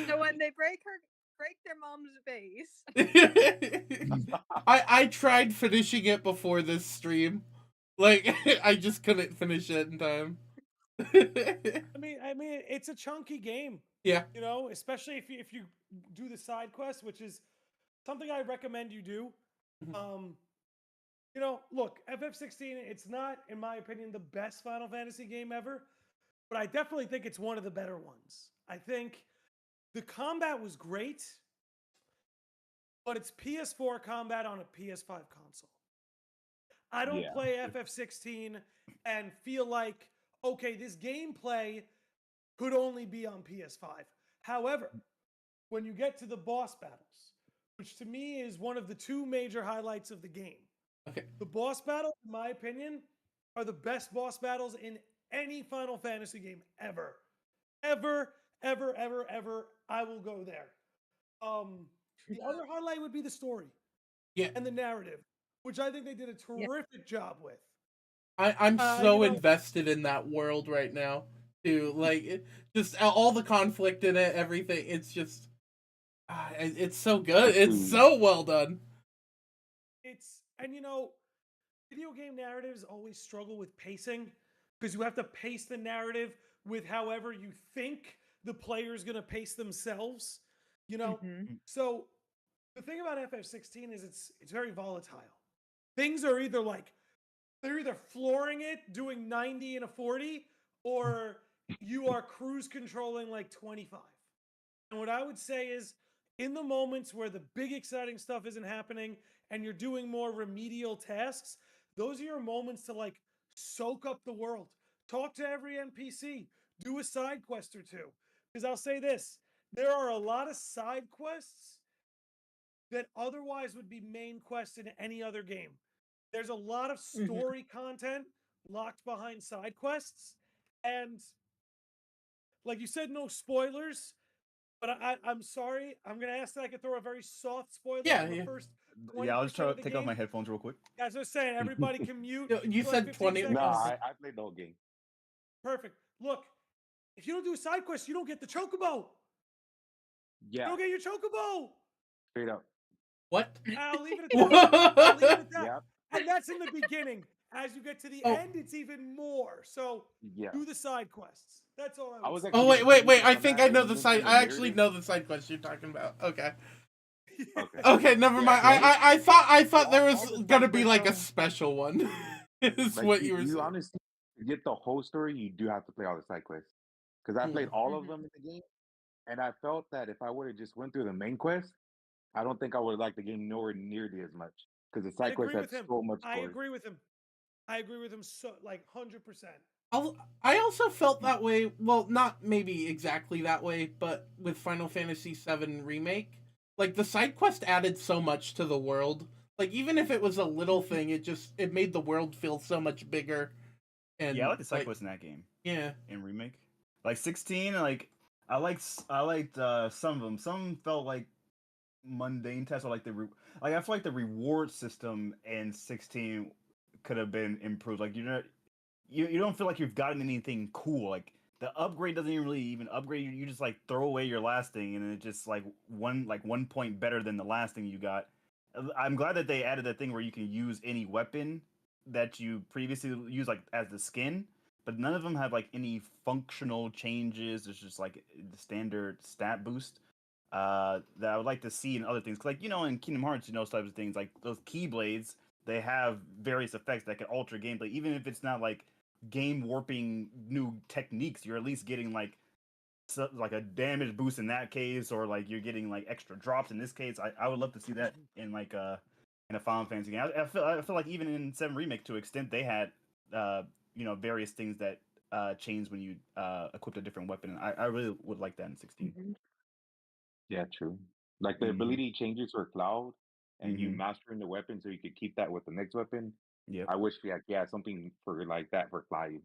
So when they break their mom's vase. I tried finishing it before this stream. Like I just couldn't finish it in time. I mean, it's a chunky game. Yeah. Especially if you do the side quest, which is something I recommend you do. Look, FF16, it's not, in my opinion, the best Final Fantasy game ever, but I definitely think it's one of the better ones. I think the combat was great, but it's PS4 combat on a PS5 console. I don't play FF16 and feel like, okay, this gameplay could only be on PS5. However, when you get to the boss battles, which to me is one of the two major highlights of the game, Okay. the boss battles, in my opinion, are the best boss battles in any Final Fantasy game ever. Ever, ever, ever, ever. I will go there. The other highlight would be the story. Yeah. And the narrative, which I think they did a terrific job with. I'm so invested in that world right now, too. Like, just all the conflict in it, everything. It's just, it's so good. It's so well done. Video game narratives always struggle with pacing because you have to pace the narrative with however you think the player's going to pace themselves. So the thing about FF16 is it's very volatile. Things are either like they're either flooring it, doing 90 and a 40, or you are cruise controlling like 25. And what I would say is, in the moments where the big exciting stuff isn't happening and you're doing more remedial tasks, those are your moments to like soak up the world. Talk to every NPC, do a side quest or two. Because I'll say this, there are a lot of side quests that otherwise would be main quests in any other game. There's a lot of story content locked behind side quests. And like you said, no spoilers. But I'm sorry. I'm gonna ask that I could throw a very soft spoiler Yeah, on the yeah. first 20% Yeah, I'll just try of to the take game. off my headphones real quick. As I was saying, everybody can mute. You for like said 15 20. seconds. No, I played the whole game. Perfect. Look, if you don't do a side quest, you don't get the chocobo. Yeah, You don't get your chocobo. straight up. What? I'll leave it at that. I'll leave it at that. Yep. And that's in the beginning. As you get to the Oh. end, it's even more. So Yeah. do the side quests. That's all I I would was say. actually Oh wait. confused I on think that I in know the the movie, side. the I actually narrative. know the side quest you're talking about. Okay. Okay. Okay. Never Yeah, mind. 'cause I thought all- there all was the gonna side be quests, like a though, special one. Is like what you were you saying. honestly to get the whole story, you do have to play all the side quests. Because I played all of them in the game, and I felt that if I would have just went through the main quest, I don't think I would have liked the game nowhere nearly as much. Because the I side quests agree have with him. so much I story. agree with him. I agree with him so like 100%. I also felt that way. Well, not maybe exactly that way, but with Final Fantasy VII Remake, like the side quest added so much to the world. Like even if it was a little thing, it made the world feel so much bigger. And Yeah, I like the side quests in that game. Yeah. In Remake, like 16, like I liked some of them. Some felt like mundane tasks, or like I feel like the reward system in 16 could have been improved. Like you don't feel like you've gotten anything cool. Like the upgrade doesn't even really even upgrade you. You just like throw away your last thing, and it's just like 1 point better than the last thing you got. I'm glad that they added that thing where you can use any weapon that you previously used, like as the skin. But none of them have like any functional changes. It's just like the standard stat boost that I would like to see in other things. 'Cause, like, in Kingdom Hearts, those types of things, like those Keyblades, they have various effects that can alter gameplay. Even if it's not like game warping new techniques, you're at least getting like like a damage boost in that case, or like you're getting like extra drops in this case. I would love to see that in like in a Final Fantasy game. I feel like even in 7 Remake, to an extent, they had various things that changed when you equipped a different weapon. I really would like that in 16. Yeah, true. Like the ability changes for Cloud, and you mastering the weapon so you could keep that with the next weapon. Yep. I wish we had something for like that for Clyde.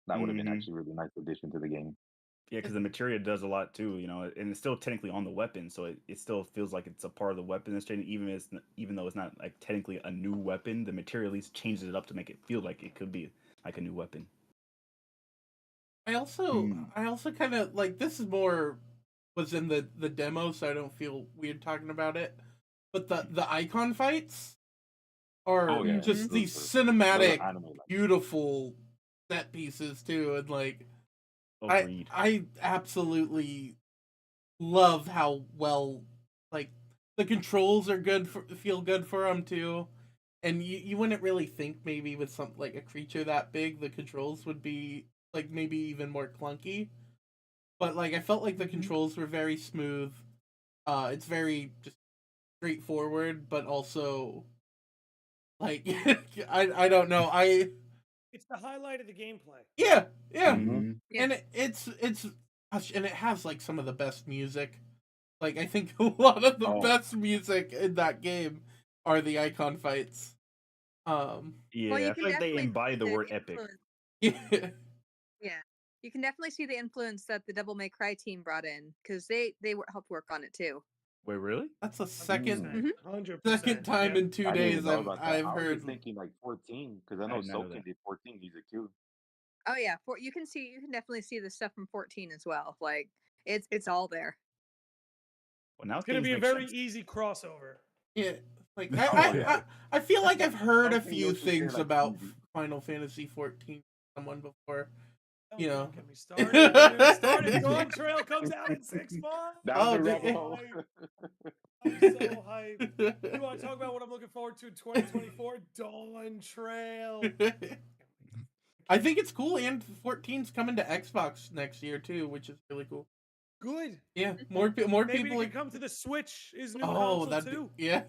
That would have been Mhm. actually a really nice addition to the game. Yeah, because the materia does a lot too, and it's still technically on the weapon, so it still feels like it's a part of the weapon that's changing, even though it's not like technically a new weapon. The materia at least changes it up to make it feel like it could be like a new weapon. I also kind of like, this is more was in the demo, so I don't feel weird talking about it. But the icon fights are just these cinematic, beautiful set pieces too, and like Agreed. I absolutely love how well, like, the controls are feel good for them too. And you wouldn't really think maybe with some like a creature that big the controls would be like maybe even more clunky. But like I felt like the controls were very smooth. It's very just straightforward, but also like I don't know. It's the highlight of the gameplay. Yeah. Mhm. And it's and it has like some of the best music. Like I think a lot of the best music in that game are the icon fights. Yeah, I feel like they embody the word epic. Yeah. Yeah, you can definitely see the influence that the Devil May Cry team brought in, because they helped work on it too. Wait, really? That's the second 100%. time in 2 days I've I was heard. just thinking like 14, because I know Soken did 14 music too. Oh yeah, you can definitely see the stuff from 14 as well. Like it's all there. Well, now It's gonna be a very easy crossover. Yeah, like I feel like I've heard a few things about Final Fantasy 14 from someone before. You know, get me started. Get me started. Dawn Trail comes out in 6 months. I'm so hyped. You want to talk about what I'm looking forward to in 2024? Dawn Trail. I think it's cool, and 14's coming to Xbox next year too, which is really cool. Good. Yeah, more Maybe people it are. could come to the Switch, his new Oh, console that too, yeah.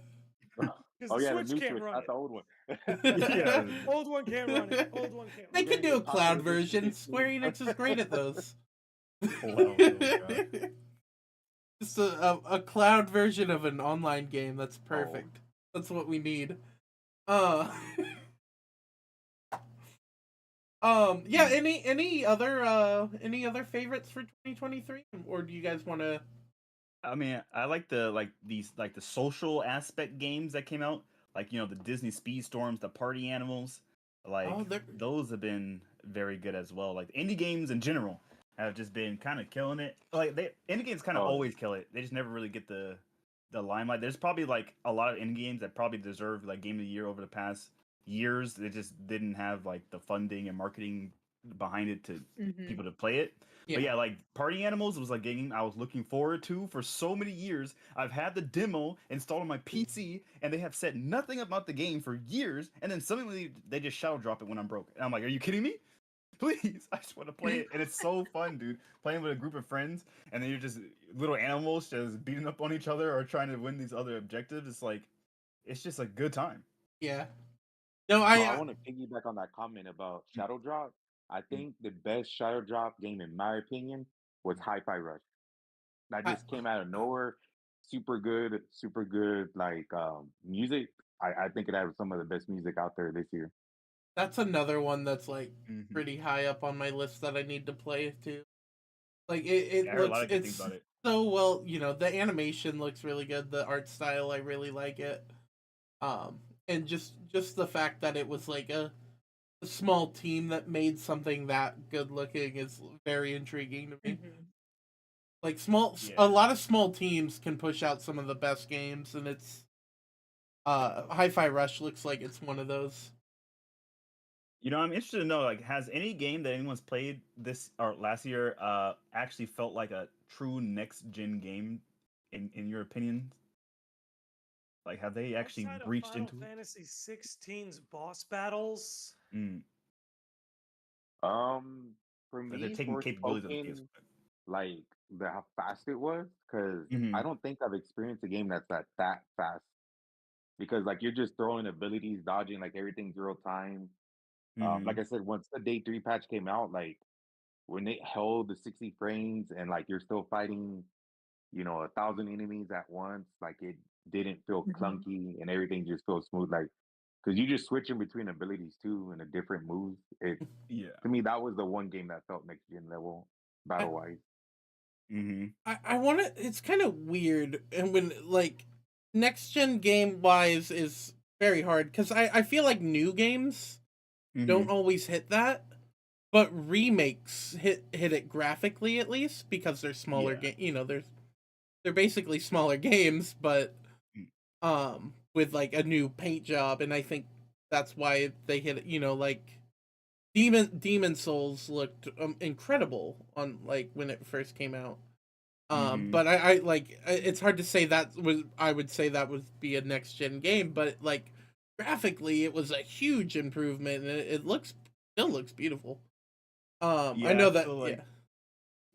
because Oh the yeah, the Switch new can't Switch, run not it. the old one. Yeah. Old one can't run it. Old one can't They run We're could it. gonna do a get cloud popular edition version. tape Square soon. Enix is great at those. Wow. Oh god. Just a cloud version of an online game. That's Oh. perfect. That's what we need. Uh, yeah. Any other favorites for 2023, or do you guys want to? I mean, I like the social aspect games that came out, like the Disney Speedstorms, the Party Animals, like Oh, they're those have been very good as well. Like indie games in general have just been kind of killing it. Like indie games kind of Oh, always kill it. They just never really get the limelight. There's probably like a lot of indie games that probably deserve like Game of the Year over the past years. They just didn't have like the funding and marketing behind it to people to play it. yeah. But yeah, like Party Animals was like a game I was looking forward to for so many years. I've had the demo installed on my PC, and they have said nothing about the game for years, and then suddenly they just shadow drop it when I'm broke. And I'm like, are you kidding me? Please, I just want to play it, and it's so fun, dude. Playing with a group of friends, and then you're just little animals just beating up on each other or trying to win these other objectives. It's like, it's just a good time. Yeah. No, Well, I I want to piggyback on that comment about Mm, Shadow Drop. I mm. think the best Shadow Drop game, in my opinion, was Hi-Fi Rush. That I just came out of nowhere. Super good, like music. I think it had some of the best music out there this year. that's another one that's like Mhm. pretty high up on my list that I need to play too. Like Yeah, it I heard a lot looks of good things it's about it. so well, the animation looks really good, the art style I really like it. And just the fact that it was like a small team that made something that good looking is very intriguing to me. Like a Yeah. lot of small teams can push out some of the best games, and it's Hi-Fi Rush looks like it's one of those. I'm interested to know, like, has any game that anyone's played this or last year actually felt like a true next gen game in your opinion? Like, have they actually Outside of breached Final into it? Fantasy 16's boss battles, Mm. For Like they're me, taking capabilities of the PS. Forspoken, like how fast it was, because Mm-hmm. I don't think I've experienced a game that's that fast. Because like you're just throwing abilities, dodging, like everything's real time. Mm-hmm. Like I said, once the day 3 patch came out, like when it held the 60 frames and like you're still fighting, 1,000 enemies at once, like it didn't feel clunky and everything just feels smooth. Like because you just switching between abilities too and the different moves. It Yeah. To me that was the one game that felt next gen level I battle wise. Mm-hmm. I want to. It's kind of weird, and when like next gen game wise is very hard because I feel like new games Mm-hmm. don't always hit that, but remakes hit it graphically at least because they're smaller Yeah. game. They're basically smaller games, but Mm. with like a new paint job, and I think that's why they hit it. Like Demon Souls looked incredible on like when it first came out. Mm-hmm. But I like it's hard to say that was I would say that would be a next gen game, but like graphically it was a huge improvement and it still looks beautiful. I Yeah, know I that feel yeah. like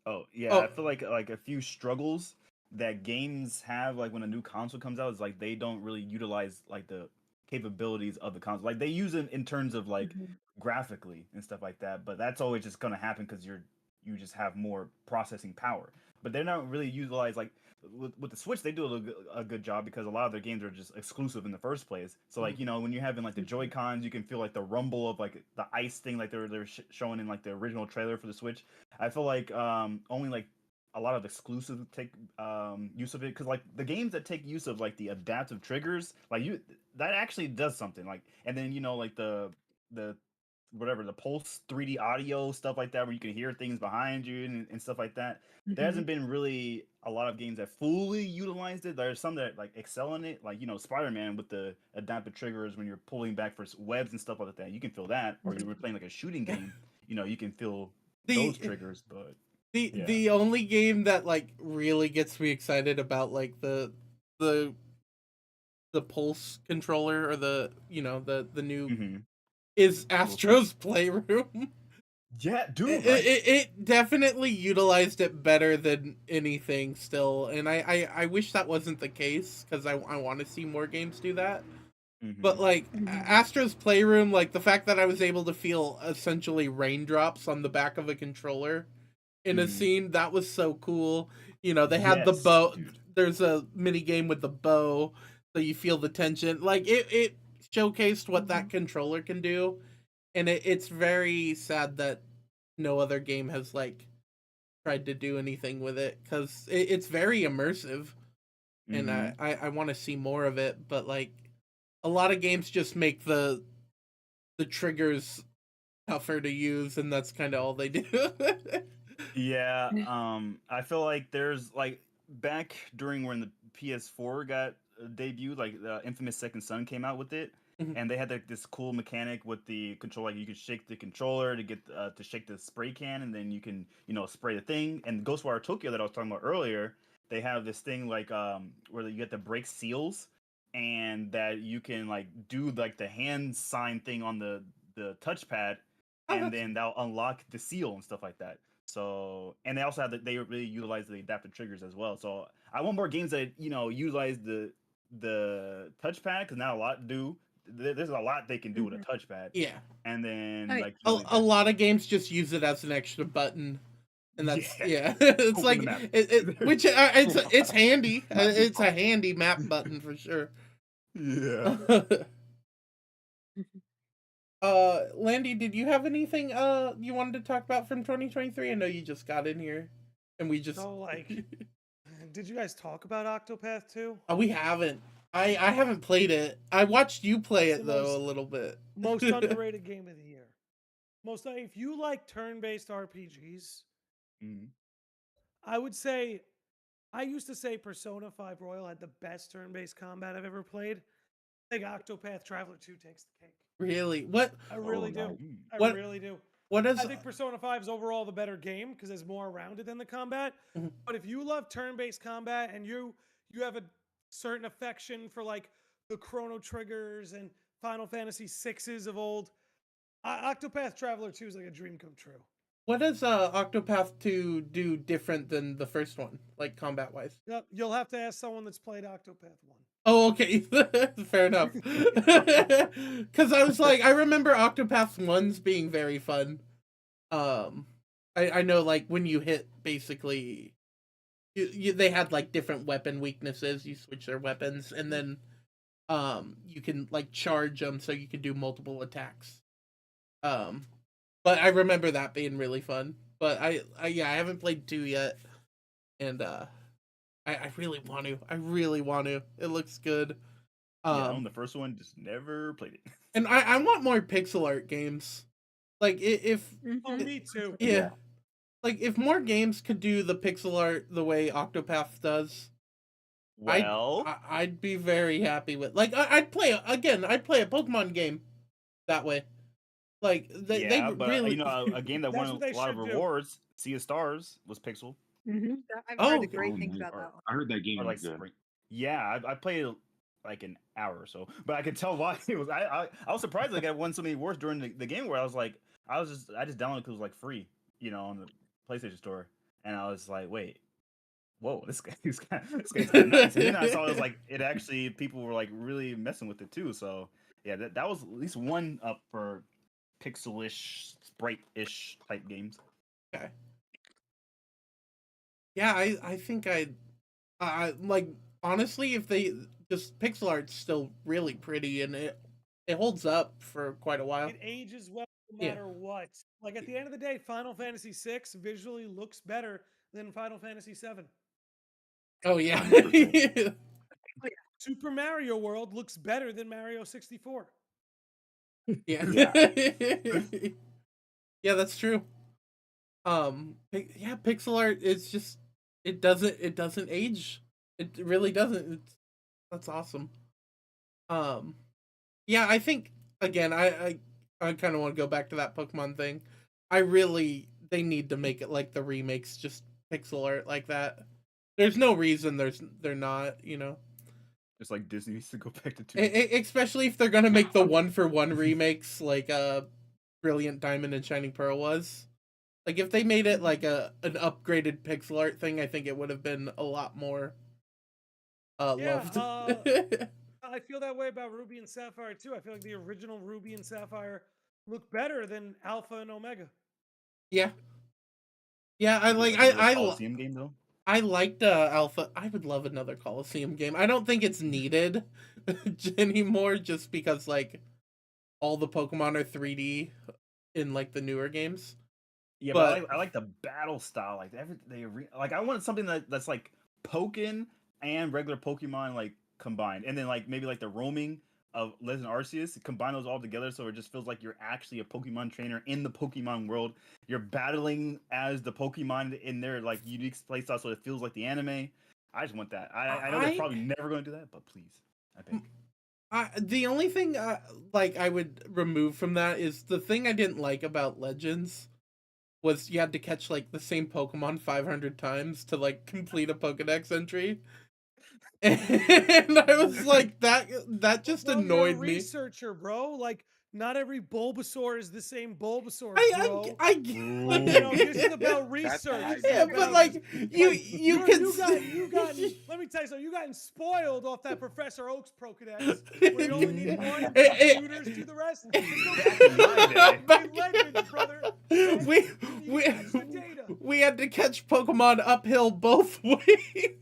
I Oh feel like a few struggles that games have like when a new console comes out is like they don't really utilize like the capabilities of the console. Like they use it in terms of like graphically and stuff like that, but that's always just gonna happen because you just have more processing power. But they're not really utilized like with the Switch. They do a good job because a lot of their games are just exclusive in the first place. So like when you're having like the Joy Cons, you can feel like the rumble of like the ice thing like they're showing in like the original trailer for the Switch. I feel like only like a lot of exclusive take use of it because like the games that take use of like the adaptive triggers like you that actually does something like and then like the whatever the pulse 3D audio stuff like that where you can hear things behind you and stuff like that. There hasn't been really a lot of games that fully utilized it. There's some that like excel in it, like Spider-Man with the adaptive triggers when you're pulling back for webs and stuff like that. You can feel that, or you were playing like a shooting game. You can feel those the triggers, but yeah. the only game that like really gets me excited about like the the pulse controller or the the new Mm-hmm. is Wilson. Astro's Playroom. Yeah, dude. It definitely utilized it better than anything still, and I wish that wasn't the case because I want to see more games do that. But like Astro's Playroom, like the fact that I was able to feel essentially raindrops on the back of a controller in a scene, that was so cool. You know, they had the Yes, bow. dude. There's a mini game with the bow, so you feel the tension. Like it showcased what that controller can do, and it's very sad that no other game has like tried to do anything with it because it's very immersive, and I want to see more of it. But like a lot of games just make the triggers tougher to use, and that's kind of all they do. Yeah, I feel like there's like back during when the PS4 got debuted, like the infamous Second Son came out with it, Mhm. and they had like this cool mechanic with the controller. Like you could shake the controller to get to shake the spray can, and then you can spray the thing. And Ghostwire Tokyo that I was talking about earlier, they have this thing like where you get to break seals, and that you can like do like the hand sign thing on the touchpad, and then that'll unlock the seal and stuff like that. So, and they also have they really utilize the adaptive triggers as well. So, I want more games that utilize the touchpad because not a lot do. There's a lot they can do with a touchpad, Yeah, and then Oh, like a lot of games just use it as an extra button, and that's yeah, it's open like the map. which it's handy. It's a handy map button for sure. Yeah. Landy, did you have anything you wanted to talk about from 2023? I know you just got in here, and we just So like, did you guys talk about Octopath 2? we haven't. I haven't played it. I watched you play It's it the though a little bit. most underrated game of the year. If you like turn-based RPGs, Mhm. I would say I used to say Persona 5 Royal had the best turn-based combat I've ever played. I think Octopath Traveler 2 takes the cake. Really? What? I really do. nice. I What? really do. What is? I think Persona 5 is overall the better game because there's more around it than the combat. Mhm. But if you love turn-based combat and you have a certain affection for like the Chrono Triggers and Final Fantasy VI's of old, Octopath Traveler 2 is like a dream come true. What does Octopath 2 do different than the first one, like combat wise? You'll have to ask someone that's played Octopath 1. Oh, okay, fair enough. Because I was like, I remember Octopath 1's being very fun. I know like when you hit basically, they had like different weapon weaknesses. You switch their weapons, and then you can like charge them so you can do multiple attacks. But I remember that being really fun. But I haven't played 2 yet, and I really want to. I really want to. It looks good. Yeah, on the first one, just never played it. And I want more pixel art games. Like if Oh, me too. yeah, like if more games could do the pixel art the way Octopath does, Well, I'd be very happy with. Like I'd play again. I'd play a Pokemon game that way. Like they yeah, but really a game that That's won what they a lot of should do. rewards, Sea of Stars, was pixel. I've Oh, heard great things nice. about that one. I heard that game Or was like good. spring. Yeah, I played like an hour or so, but I could tell why it was. I was surprised like I won so many awards during the game where I was like, I just downloaded because it was like free, on the PlayStation Store, and I was like, wait, whoa, this guy's kind of nice. And then I saw it was like it actually people were like really messing with it too. So yeah, that was at least one up for pixelish, sprite-ish type games. okay. Yeah, I think I like honestly if they just pixel art's still really pretty and it holds up for quite a while. It ages well no Yeah. matter what. Like at the end of the day, Final Fantasy VI visually looks better than Final Fantasy VII. Oh yeah. Super Mario World looks better than Mario 64. Yeah. Yeah. Yeah, that's true. Yeah, pixel art is just it doesn't age. It really doesn't. That's awesome. Yeah, I think again, I kind of want to go back to that Pokemon thing. They need to make it like the remakes, just pixel art like that. There's no reason they're not, Just like Disney needs to go back to 2. Especially if they're gonna make the 1-for-1 remakes, like Brilliant Diamond and Shining Pearl was. Like if they made it like an upgraded pixel art thing, I think it would have been a lot more loved. I feel that way about Ruby and Sapphire too. I feel like the original Ruby and Sapphire look better than Alpha and Omega. Yeah. Yeah, I like Coliseum game though. I liked Alpha. I would love another Coliseum game. I don't think it's needed anymore just because like all the Pokemon are 3D in like the newer games. Yeah, but I like the battle style. Like like I want something that's like Pokken and regular Pokemon like combined, and then like maybe like the roaming of Legend Arceus, combine those all together so it just feels like you're actually a Pokemon trainer in the Pokemon world. You're battling as the Pokemon in their like unique playstyle, so it feels like the anime. I just want that. I know they're probably never going to do that, but please, I beg. The only thing like I would remove from that is the thing I didn't like about Legends was you had to catch like the same Pokemon 500 times to like complete a Pokedex entry. And I was like, that just annoyed me. Researcher, bro. Like, not every Bulbasaur is the same Bulbasaur, bro. This is about research. Yeah, but like you can. Let me tell you something. You gotten spoiled off that Professor Oak's Pokedex. Where you only need one. Computers do the rest. Legends, brother. We had to catch Pokemon uphill both ways.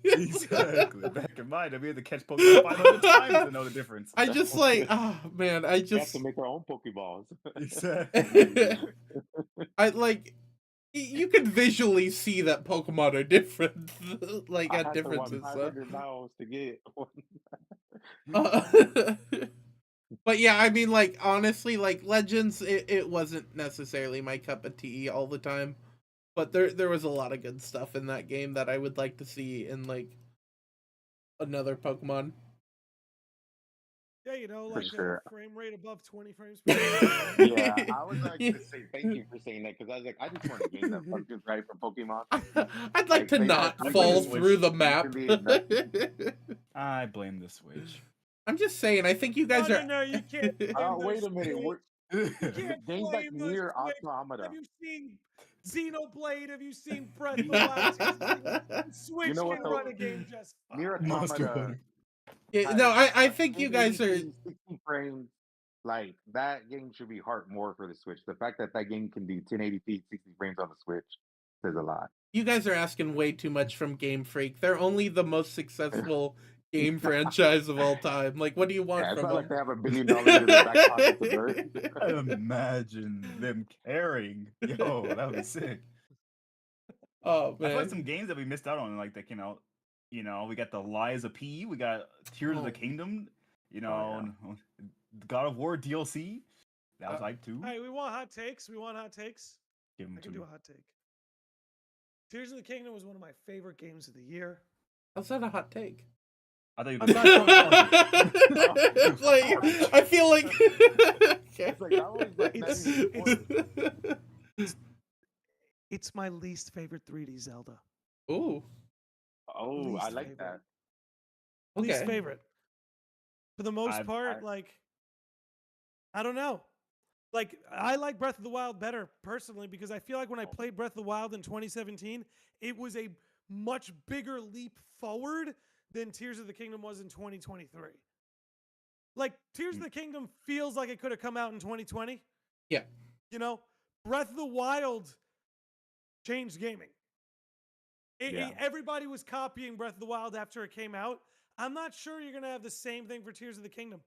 Exactly. Back in mind, we had to catch Pokemon 500 times to know the difference. I just like, oh man, I just we have to make our own Pokeballs. Exactly. I like. You can visually see that Pokemon are different, like at differences. 500 miles to get. But yeah, I mean, like honestly, like Legends, it wasn't necessarily my cup of tea all the time, but there was a lot of good stuff in that game that I would like to see in like another Pokemon. Yeah, like sure. a frame rate above 20 frames per second. Yeah, I was like to say thank you for saying that because I was like, I just want a game that functions right for Pokemon. I'd like to not fall through the map. I blame the Switch. I'm just saying, I think you guys are. No, you can't. Wait a minute. Games like Nier Automata. Have you seen Xenoblade? Have you seen Breath of the Wild? Switch can run a game just fine. Nier Automata. Yeah, no, I think you guys are 60 frames. Like that game should be hard more for the Switch. The fact that game can do 1080p 60 frames on the Switch says a lot. You guys are asking way too much from Game Freak. They're only the most successful game franchise of all time. Like, what do you want it's from not them? like they have $1 billion in their back pocket to burn. I imagine them caring. Yo, that would be sick. Oh man, I feel like some games that we missed out on, like that came out. We got the Lies of P. We got Tears of the Kingdom. God of War DLC. That was hype too. Hey, we want hot takes. Give them I can do a hot take. Tears of the Kingdom was one of my favorite games of the year. How's that a hot take? I thought you were like, I feel like it's my least favorite 3D Zelda. Ooh. Oh, I like that. Okay. Least favorite. For the most part, like, I don't know. Like, I like Breath of the Wild better, personally, because I feel like when I played Breath of the Wild in 2017, it was a much bigger leap forward than Tears of the Kingdom was in 2023. Like, Tears of the Kingdom feels like it could have come out in 2020. Yeah. Breath of the Wild changed gaming. Everybody was copying Breath of the Wild after it came out. I'm not sure you're going to have the same thing for Tears of the Kingdom.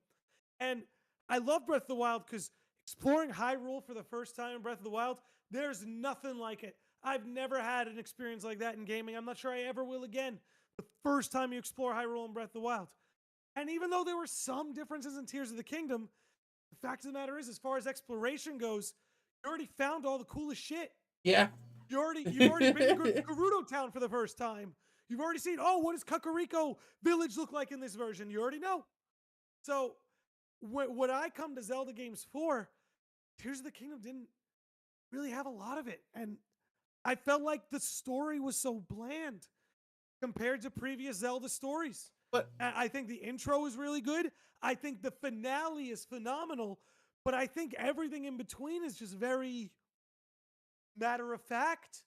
And I love Breath of the Wild because exploring Hyrule for the first time in Breath of the Wild, there's nothing like it. I've never had an experience like that in gaming. I'm not sure I ever will again. The first time you explore Hyrule in Breath of the Wild. And even though there were some differences in Tears of the Kingdom, the fact of the matter is, as far as exploration goes, you already found all the coolest shit. Yeah. You've already been to Gerudo Town for the first time. You've already seen, what does Kakariko Village look like in this version? You already know. So, what I come to Zelda games for, Tears of the Kingdom didn't really have a lot of it. And I felt like the story was so bland compared to previous Zelda stories. But I think the intro is really good. I think the finale is phenomenal. But I think everything in between is just very matter of fact.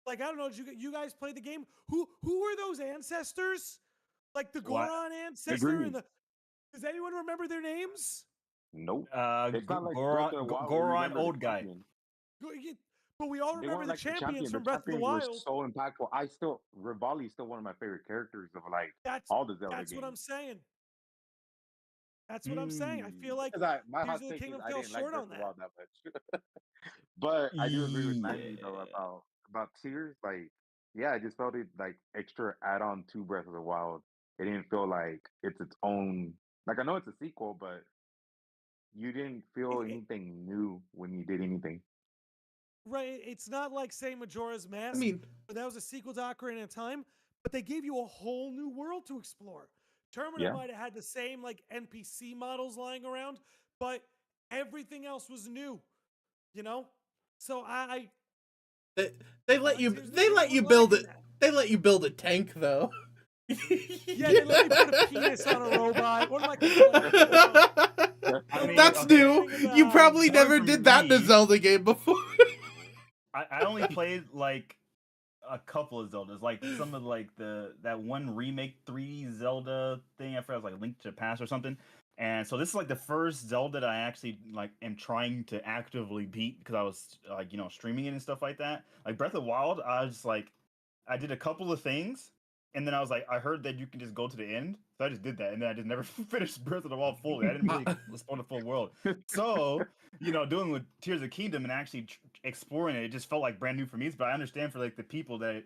Like, I don't know, did you guys play the game? Who were those ancestors? Like the What? Goron ancestor Agree. and the. Does anyone remember their names? Nope. It's not like Breath of the Wild. We Goron, remember old the guy. champion. But we all They remember weren't the like the champions champion. The from Breath of the champions were Wild. so impactful. Rivali's still one of my favorite characters of like That's all the Zelda that's games. what I'm saying. That's what I'm saying. I feel like Because my Tears hot of the take is Kingdom I fell didn't like short Breath on of the that. Wild that much. But I do agree with Maggie though Yeah. about Tears. Like, yeah, I just felt it like extra add on to Breath of the Wild. It didn't feel like it's its own. Like, I know it's a sequel, but you didn't feel It- anything new when you did anything. Right, it's not like, say, Majora's I Mask, mean, but that was a sequel to Ocarina of Time, but they gave you a whole new world to explore. Termina Yeah. might have had the same like NPC models lying around, but everything else was new, you know? So I they let you Tears of the they let Kingdom you was build it. lacking that. They let you build a tank though. Yeah, they let me put a penis on a robot. What am I complaining about? I mean, That's okay, new. complaining You about? probably coming never from did that in a me, Zelda game before. I only played like a couple of Zeldas, like some of like that one remake 3D Zelda thing. I forgot, it was like Link to the Past or something. And so this is like the first Zelda that I actually like am trying to actively beat because I was like streaming it and stuff like that. Like Breath of the Wild, I was just like I did a couple of things, and then I was like I heard that you can just go to the end, so I just did that, and then I just never finished Breath of the Wild fully. I didn't really explore the full world. So doing with Tears of the Kingdom and actually exploring it, it just felt like brand new for me. But I understand for like the people that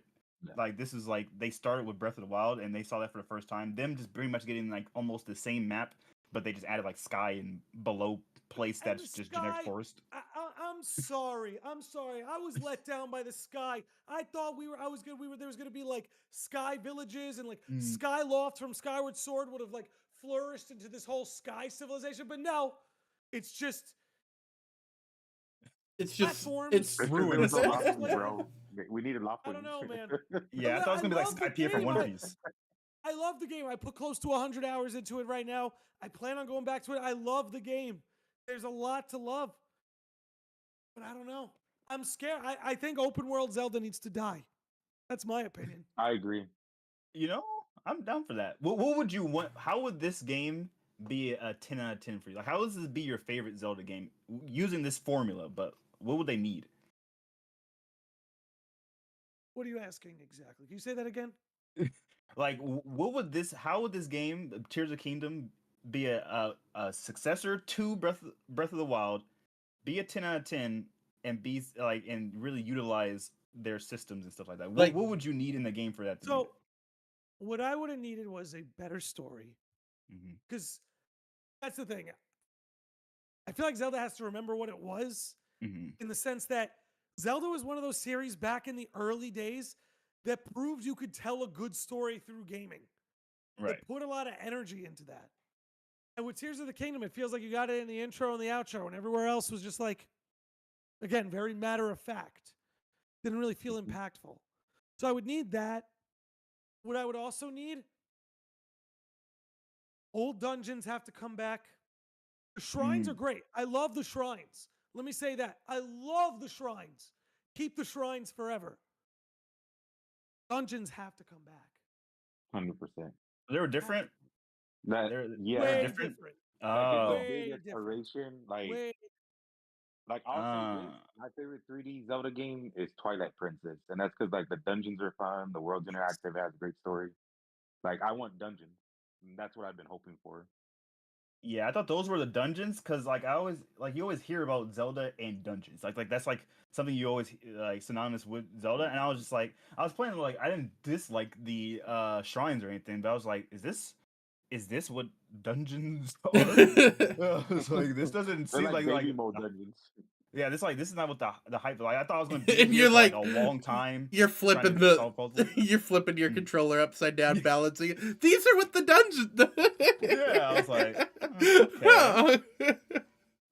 like this is like they started with Breath of the Wild and they saw that for the first time. Them just pretty much getting like almost the same map, but they just added like sky and below place And that's the just generic sky, forest. I'm sorry. I'm sorry. I was let down by the sky. I thought there was gonna be like sky villages and like sky loft from Skyward Sword would have like flourished into this whole sky civilization, but no, it's just platforms. it's There ruined. was no Like, Lofty, like, bro. We needed Lofty. I don't know, man. Yeah, I thought it was gonna be like love the Skypiea from game. One Piece. I love the game. I put close to 100 hours into it right now. I plan on going back to it. I love the game. There's a lot to love. But I don't know. I'm scared. I think open world Zelda needs to die. That's my opinion. I agree. I'm down for that. What would you want? How would this game be a 10 out of 10 for you? Like, how would this be your favorite Zelda game using this formula? But what would they need? What are you asking exactly? Can you say that again? Like, what would this? How would this game, Tears of the Kingdom, be a successor to Breath of the Wild? Be a 10 out of 10 and be like and really utilize their systems and stuff like that. Like- What would you need in the game for that? To So, what I would have needed was a better story. Mhm. Because that's the thing. I feel like Zelda has to remember what it was Mhm. in the sense that Zelda was one of those series back in the early days that proved you could tell a good story through gaming. Right. They put a lot of energy into that. And with Tears of the Kingdom, it feels like you got it in the intro and the outro, and everywhere else was just like, again, very matter of fact. Didn't really feel impactful. So I would need that. What I would also need, old dungeons have to come back. The shrines are great. I love the shrines. Let me say that. I love the shrines. Keep the shrines forever. Dungeons have to come back. 100%. They were different. They're Way different. different. Like, it's a Oh. big Way different. exploration. Way Like I'll say this, my favorite 3D Zelda game is Twilight Princess, and that's because like the dungeons are fun, the world's interactive, it has a great story. Like I want dungeons, and that's what I've been hoping for. Yeah, I thought those were the dungeons because like I always like you always hear about Zelda and dungeons. Like that's like something you always like synonymous with Zelda. And I was just like I was playing like I didn't dislike the shrines or anything, but I was like, is this what dungeons are? It's like this doesn't They're seem like like baby mode dungeons. yeah, this is not what the hype. Like I thought I was gonna be And here you're for like a long time. You're trying flipping to solve puzzles. you're flipping your Mm. controller upside down, balancing it. These are what the dungeons. Yeah, I was like, okay.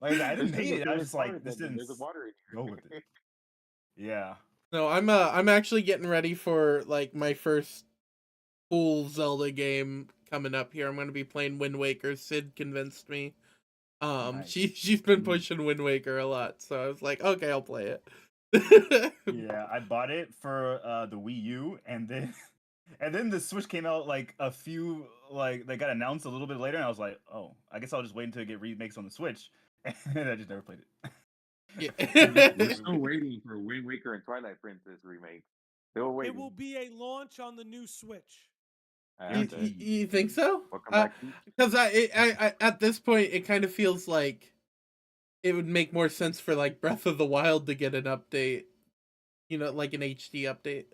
Like I didn't This is hate a it. I was favorite just part like of this dungeon. didn't There's a water in go with it. Yeah. No, I'm actually getting ready for like my first full Zelda game coming up here. I'm going to be playing Wind Waker. Sid convinced me. She's been Mm. pushing Wind Waker a lot, so I was like, okay, I'll play it. Yeah, I bought it for the Wii U, and then the Switch came out like a few like they got announced a little bit later, and I was like, oh, I guess I'll just wait until it get remakes on the Switch, and I just never played it. We're Yeah. still waiting for Wind Waker and Twilight Princess remake. Still It waiting. will be a launch on the new Switch. Guaranteed. You think so? Welcome back, Peach. Because I at this point it kind of feels like it would make more sense for like Breath of the Wild to get an update, like an HD update.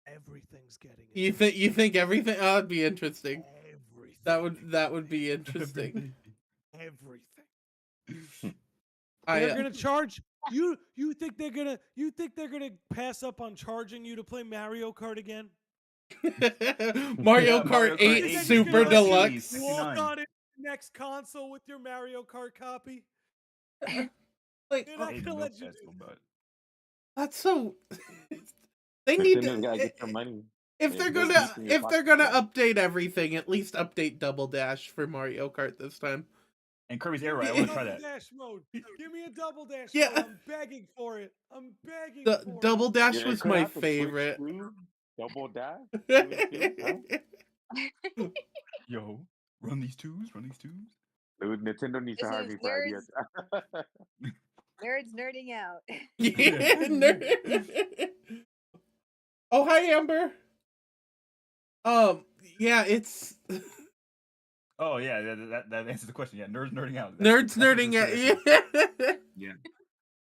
Everything's getting it. You think everything? Oh, that'd be interesting. Everything. That would be interesting. Everything. They're gonna charge you. You think they're gonna pass up on charging you to play Mario Kart again? Mario Yeah, Kart Mario Kart 8 8 Super DLC. Deluxe. Walk on it next console with your Mario Kart copy. Like, They're not Hey, gonna no let you test, do but that's so. They need Nintendo's gotta to. get some money. If Yeah, they're those gonna keep in your if they're pocket, gonna yeah. update everything, at least update Double Dash for Mario Kart this time. and Kirby's Give Air me Ride, I a want to try double that. dash mode. Give me a double dash Yeah. mode. I'm begging for it. I'm begging The for Double it. Dash Yeah, it was could my have to switch favorite. to Double Dash. 2 and 2, huh? Yo, run these twos. Dude, Nintendo needs to This hire is me for ideas. Nerds nerding out. Oh, hi Amber. Yeah, it's Oh yeah, that answers the question. Yeah, nerding out. nerds That's what nerding this out. is. Yeah.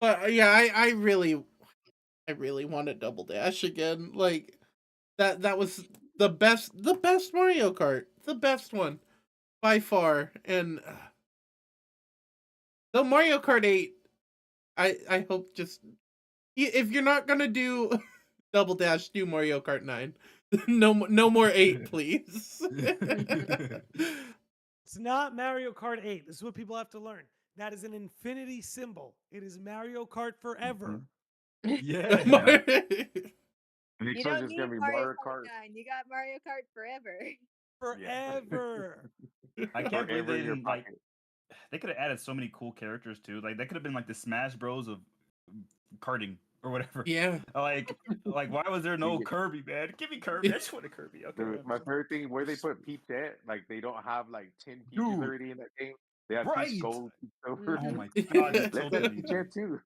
But yeah, I really want a Double Dash again. Like that was the best Mario Kart, the best one by far. And the Mario Kart 8, I hope just if you're not gonna do Double Dash, do Mario Kart 9. No more 8, please. It's not Mario Kart 8. This is what people have to learn. That is an infinity symbol. It is Mario Kart forever. Yeah. Next You one's don't just need gonna be Mario Mario Kart Kart 9. You got Mario Kart forever. Forever. I can't believe forever they in your didn't like. pocket. They could have added so many cool characters too. Like they could have been like the Smash Bros of karting or whatever. Yeah. Like why was there no get- Kirby, man? Give me Kirby. I just want a Kirby. Okay. Dude, my favorite thing where they put PeacheBeache, like they don't have like 10 Peaches Dude. already in that game. They have Right. Peach Gold, Peach Silver. Oh my god, that's so Let's have funny. Peacheette too.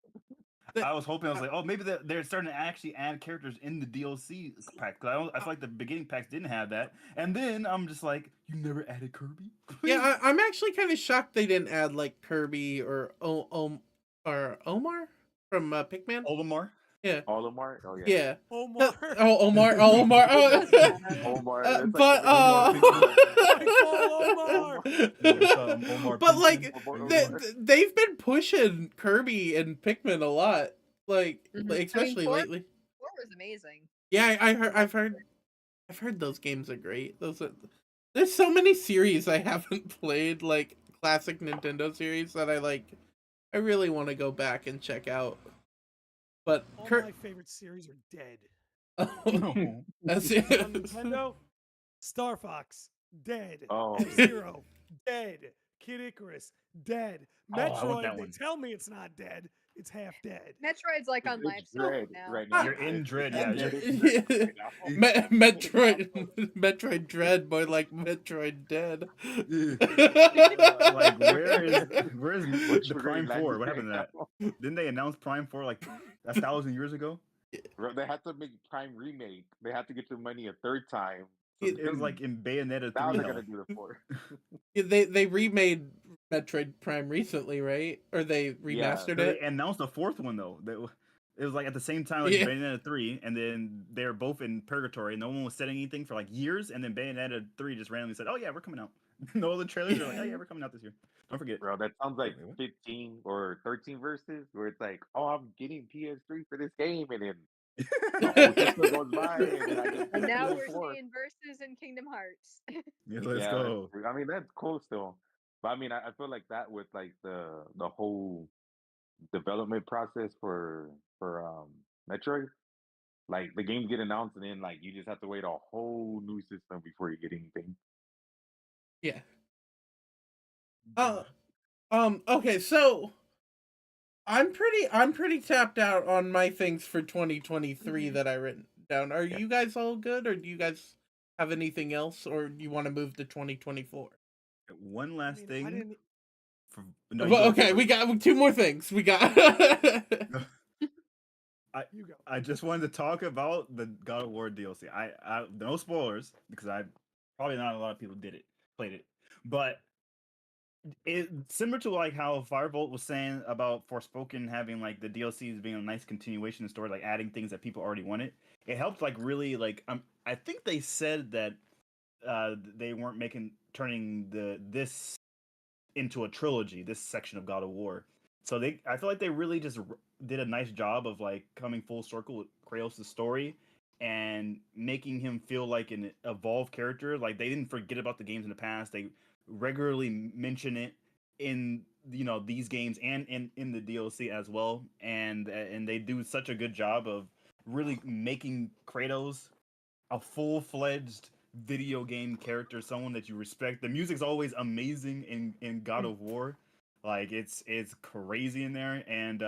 I was hoping I was like, oh, maybe they're starting to actually add characters in the DLC pack. I feel like the beginning packs didn't have that, and then I'm just like, you never added Kirby? Yeah, I'm actually kind of shocked they didn't add like Kirby or Omar from Pikmin. Olimar? Yeah. Olimar? Oh yeah. Yeah. Omar. Omar. Omar. Omar. But Omar but like Omar. they've been pushing Kirby and Pikmin a lot, like especially four- lately. 4 was amazing. Yeah, I've heard those games are great. There's so many series I haven't played, like classic Nintendo series that I really want to go back and check out. But All my favorite series are dead. No. That's On it. Nintendo, Star Fox, dead. Oh. F-Zero, dead. Kid Icarus, dead. Oh, I want Metroid, that they one. tell me it's not dead. It's half dead. Metroid's like on life It's support Dread now. right now. You're in Dread, yeah. Metroid Dread, more like Metroid Dead. Like where's Which the we're Prime gonna 4? land What happened to that? Didn't they announce Prime 4 like 1,000 years ago? Bro, they had to make Prime remake. They had to get their money a third time. It was like in Bayonetta 3. Now they're though. gonna do the 4. They remade Metroid Prime recently, right? Or they remastered They it? announced a fourth one though. It was like at the same time like Yeah. Bayonetta 3, and then they're both in purgatory. No one was setting anything for like years, and then Bayonetta 3 just randomly said, "Oh yeah, we're coming out." No other trailers are like, "Oh yeah, we're coming out this year." Don't forget. Bro, that sounds like Wait, what? 15 or 13 verses where it's like, oh, I'm getting PS3 for this game, and then the whole Christmas goes by, and then I get And now we're PS4. seeing verses in Kingdom Hearts. Yeah, let's Yeah, go. I mean that's cool still, but I mean I feel like that with like the whole development process for Metroid, like the games get announced and then like you just have to wait a whole new system before you get anything. Yeah. Okay, so I'm pretty tapped out on my things for 2023 that I written down. Are Yeah. you guys all good, or do you guys have anything else, or do you want to move to 2024? One I last mean, I thing. didn't. No, you Well, go okay, first. we got two more things. We got. You go. I just wanted to talk about the God of War DLC. I no spoilers because I probably not a lot of people played it, but it similar to like how Firebolt was saying about Forspoken having like the DLCs being a nice continuation of the story, like adding things that people already wanted. It helped like really like I think they said that they weren't turning this into a trilogy, this section of God of War. So I feel like they really just did a nice job of like coming full circle with Kratos' story and making him feel like an evolved character. Like they didn't forget about the games in the past. They regularly mention it in these games and in the DLC as well. And they do such a good job of really making Kratos a full-fledged video game character, someone that you respect. The music's always amazing in God of War. Like it's crazy in there, and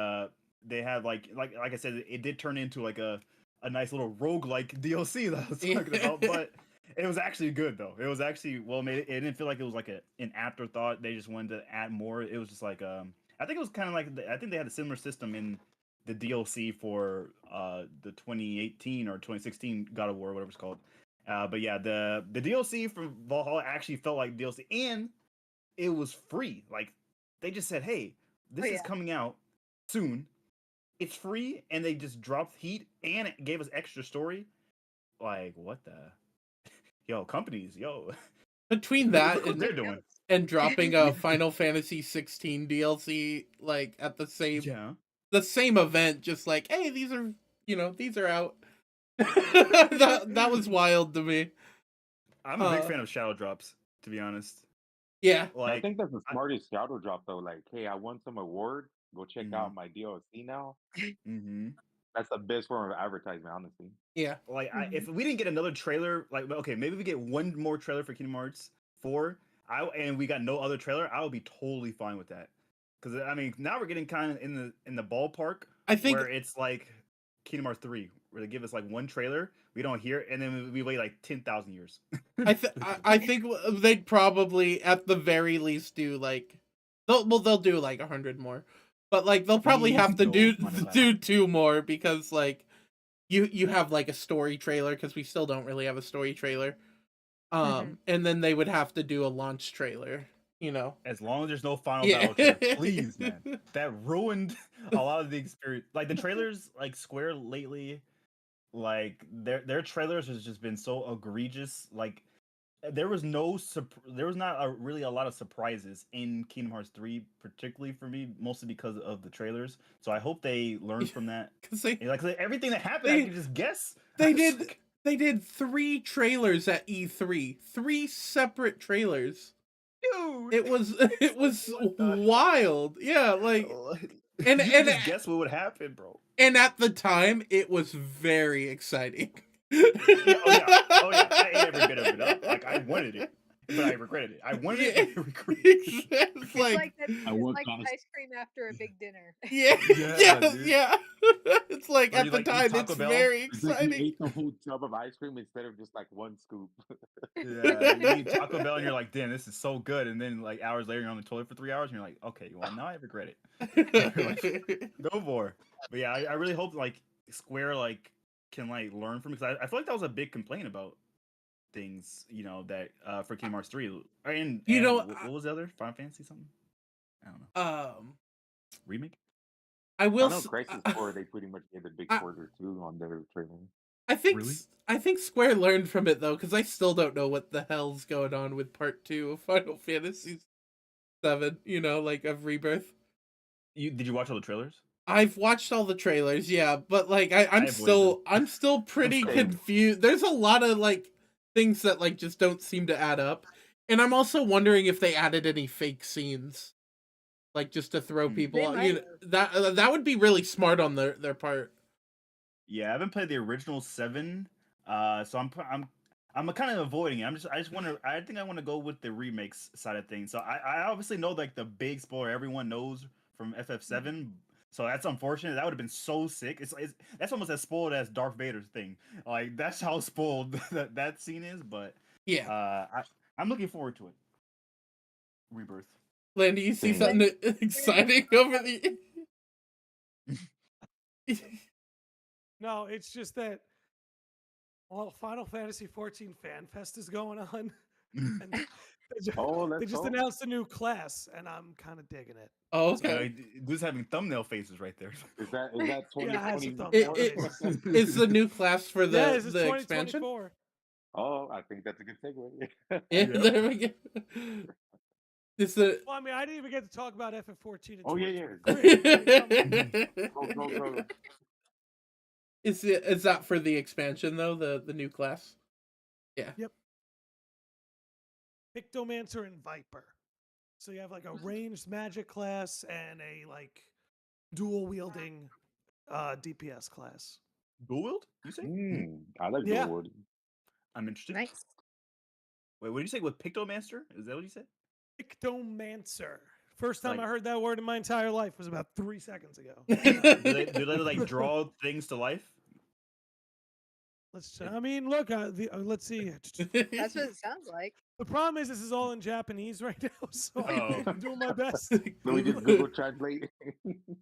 they have like I said, it did turn into like a nice little roguelike DLC that I was talking about, but it was actually good though. It was actually well made. It didn't feel like it was like an afterthought. They just wanted to add more. It was just like I think it was kind of like I think they had a similar system in the DLC for the 2018 or 2016 God of War, whatever it's called. But yeah, the DLC from Valhalla actually felt like DLC, and it was free. Like they just said, "Hey, this is coming out soon. It's free," and they just dropped heat and it gave us extra story. Like what the yo companies yo Between look, that look what they're doing. and dropping a Final Fantasy 16 DLC like at the Yeah, same event, just like, hey, these are out. That was wild to me. I'm a big fan of shadow drops, to be honest. Yeah. I Like think that's the smartest shadow drop though. Like, hey, I won some award. Go check out my DLC now. mm-hmm. That's the best form of advertisement, honestly. Yeah. Like if we didn't get another trailer, like okay, maybe we get one more trailer for Kingdom Hearts 4, and we got no other trailer, I would be totally fine with that. Because I mean, now we're getting kind of in the ballpark I think where it's like Kingdom Hearts 3, where they give us like one trailer, we don't hear it, and then we wait like 10,000 years. I think they'd probably at the very least do like they'll do like 100 more. But like they'll probably have to do two more because like you have like a story trailer because we still don't really have a story trailer. And then they would have to do a launch trailer, As long as there's no final battle trailer, please, man. That ruined a lot of the experience. Like the trailers, like Square lately, like their trailers has just been so egregious. Like there was not really a lot of surprises in Kingdom Hearts 3, particularly for me, mostly because of the trailers. So I hope they learn from that. Because Like everything that happened, I could just guess. They did 3 trailers at E3, 3 separate trailers. Dude, it was wild. Yeah, like and you just guess what would happen, bro. And at the time, it was very exciting. Oh yeah, I ate every bit of it up. Like I wanted it, but I regretted it. I wanted it, but I regretted it. It's like ice cream after a big dinner. yeah. It's like Or at you, the like, eat time, Taco it's Bell. very It's like you exciting. ate the whole tub of ice cream instead of just like one scoop. Yeah, you eat Taco Bell and you're like, damn, this is so good. And then like hours later, you're on the toilet for 3 hours and you're like, okay, well now I regret it. No more. But yeah, I really hope like Square like can like learn from it. Because I feel like that was a big complaint about things, that for Kingdom Hearts 3. And what was the other? Final Fantasy something? I don't know. Remake? I will. I know Crisis 4, they pretty much gave a big spoiler too on their trailer. I think Square learned from it though, because I still don't know what the hell's going on with Part 2 of Final Fantasy 7. Like of Rebirth. Did you watch all the trailers? I've watched all the trailers, yeah, but like I'm still pretty confused. There's a lot of like things that like just don't seem to add up, and I'm also wondering if they added any fake scenes, like just to throw people off. That would be really smart on their part. Yeah, I haven't played the original 7, so I'm I'm kind of avoiding it. I just want to. I think I want to go with the remakes side of things. So I obviously know like the big spoiler everyone knows from FF7. So that's unfortunate. That would have been so sick. It's that's almost as spoiled as Darth Vader's thing. Like that's how spoiled that scene is. But Yeah. I'm looking forward to it. Rebirth. Landy, you see Same. something exciting over the. No, it's just that Final Fantasy 14 Fan Fest is going on, and they just announced a new class, and I'm kind of digging it. Oh, okay. Dude's having thumbnail faces right there. Is that Yeah, it has some 2024? thumbnail faces. Is the new class for the Yeah, this is the expansion? 2024. Oh, I think that's a good segue. Yeah, Yep. there we go. It's the. Well, I mean, I didn't even get to talk about FF14 in Oh, yeah. 2023. Go. Is that for the expansion though? The new class? Yeah. Yep. Pictomancer and Viper. So you have like a ranged magic class and a like dual wielding DPS class. Dual wield? You say? I like Yeah. dual wield. I'm interested. Nice. Wait, what did you say with Pictomaster? Is that what you said? Pictomancer. First time Like- I heard that word in my entire life was about 3 seconds ago. Do they like draw things to life? I mean, look, let's see. That's what it sounds like. The problem is this is all in Japanese right now, so Oh. I'm doing my best. So we just Google Translate.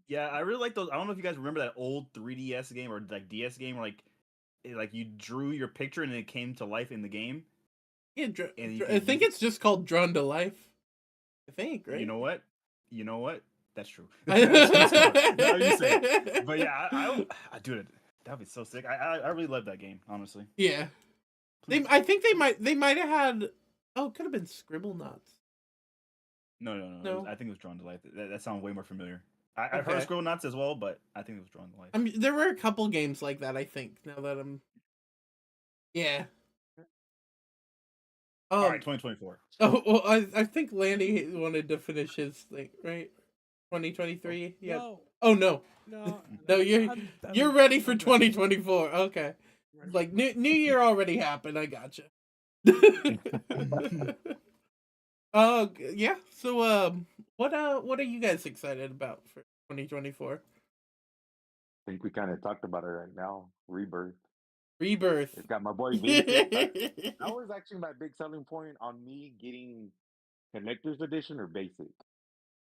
Yeah, I really like those. I don't know if you guys remember that old 3DS game or like DS game where like you drew your picture and it came to life in the game. Yeah, And you I can think use it's just called Drawn to Life. I think, right? You know what? That's true. Now you say it. But yeah, I do it. That'd be so sick. I really love that game, honestly. Yeah. I think they might have had. Oh, it could have been Scribble Knots. No. No? I think it was Drawn to Life. That sounds way more familiar. I've heard Okay. of Scribble Knots as well, but I think it was Drawn to Life. I mean, there were a couple games like that. I think now that I'm. Yeah. All right, 2024. Oh, well, I think Landy wanted to finish his thing, right? 2023. Yeah. No, Oh no. no, No, you're ready for I'm 2024. Okay. ready. Like New Year already happened. I gotcha. Yeah. So what are you guys excited about for 2024? I think we kind of talked about it right now. Rebirth. Rebirth. It's got my boy Vincent. That was actually my big selling point on me getting collector's edition or basic.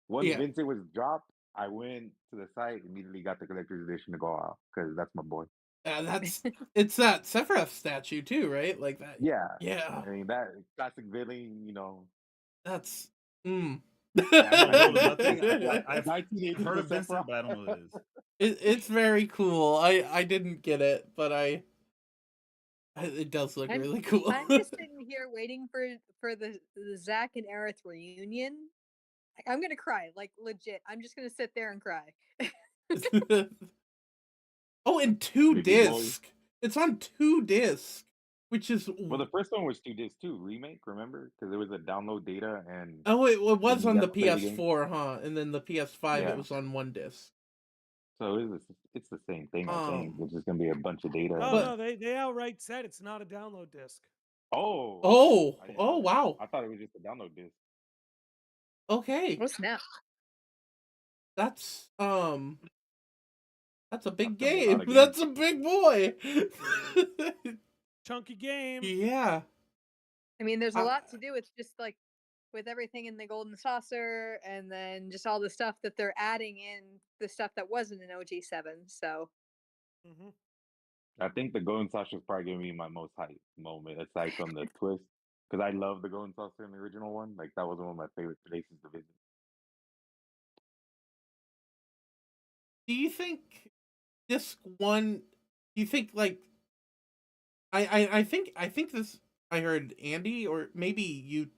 Once Yeah. Vincent was dropped, I went to the site, immediately got the collector's edition to go out because that's my boy. It's that Sephiroth statue too, right? Like that. Yeah. Yeah. I mean, that classic villain, That's. Yeah, I know nothing. I've 1980s heard of Sephiroth. Vincent, but I don't know what it is. It's very cool. I didn't get it, but it does look I'm- really cool. I'm just sitting here waiting for the Zack and Aerith reunion. I'm gonna cry, like legit. I'm just gonna sit there and cry. Oh, and 2 Baby boy. disc. It's on 2 disc, which is Well, the first one was 2 discs too, remake, remember? Because there was a download data and oh, it was you on the got to play the game. PS4, huh? And then the PS5, Yeah. it was on 1 disc. so it's the same thing, I think. Oh. It's just gonna be a bunch of data. Oh But- no, they outright said it's not a download disc. Oh, Oh, I didn't oh know that. wow. I thought it was just a download disc. Okay, Oh snap! that's a big That's gonna be a game. lot of That's a big boy. Chunky game. Yeah. I mean, there's a Uh, lot to do. It's just like with everything in the golden saucer, and then just all the stuff that they're adding in, the stuff that wasn't in OG7. So Hmm. I think the Golden Saucer is probably gonna be my most hype moment, aside from the twist. Because I love the Golden Saucer in the original one. Like that was one of my favorite places to visit. Do you think disc 1? Do you think like I think this I heard Andy or maybe you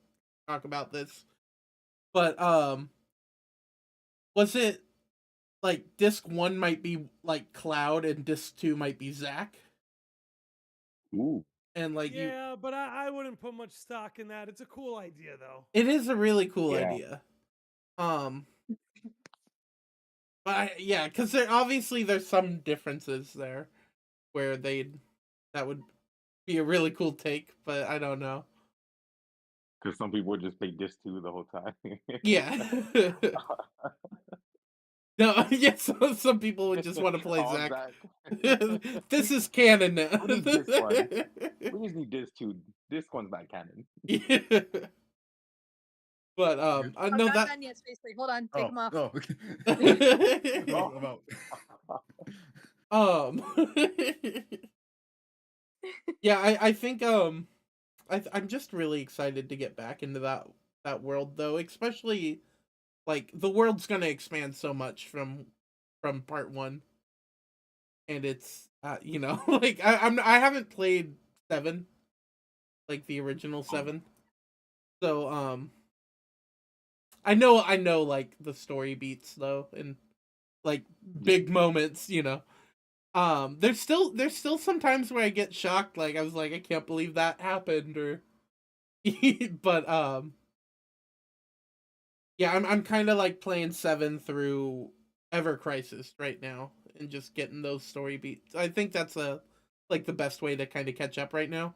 talk about this, but was it like disc 1 might be like Cloud and disc 2 might be Zack, Ooh, and like you, Yeah, but I wouldn't put much stock in that. It's a cool idea though. it is a really cool Yeah. idea. But yeah, because there's some differences there where that would be a really cool take, but I don't know. Because some people would just play Disc 2 the whole time. Yeah. No, yes, some people would just want to play All Zach. Zach. This is canon now. We need Disc 1. We just need Disc 2. Disc 1's not canon. Yeah. But Yeah. I I'm know not that. done yet, Spacely. Hold on, take him off. Oh, okay. Oh. I'm out. Um, yeah, I think I'm just really excited to get back into that world though, especially like the world's gonna expand so much from part one, and it's you know like I haven't played 7, like the original 7, so I know like the story beats though, and like big moments, you know. There's still some times where I get shocked, like I was like, I can't believe that happened, or but yeah, I'm kind of like playing 7 through Ever Crisis right now and just getting those story beats. I think that's like the best way to kind of catch up right now.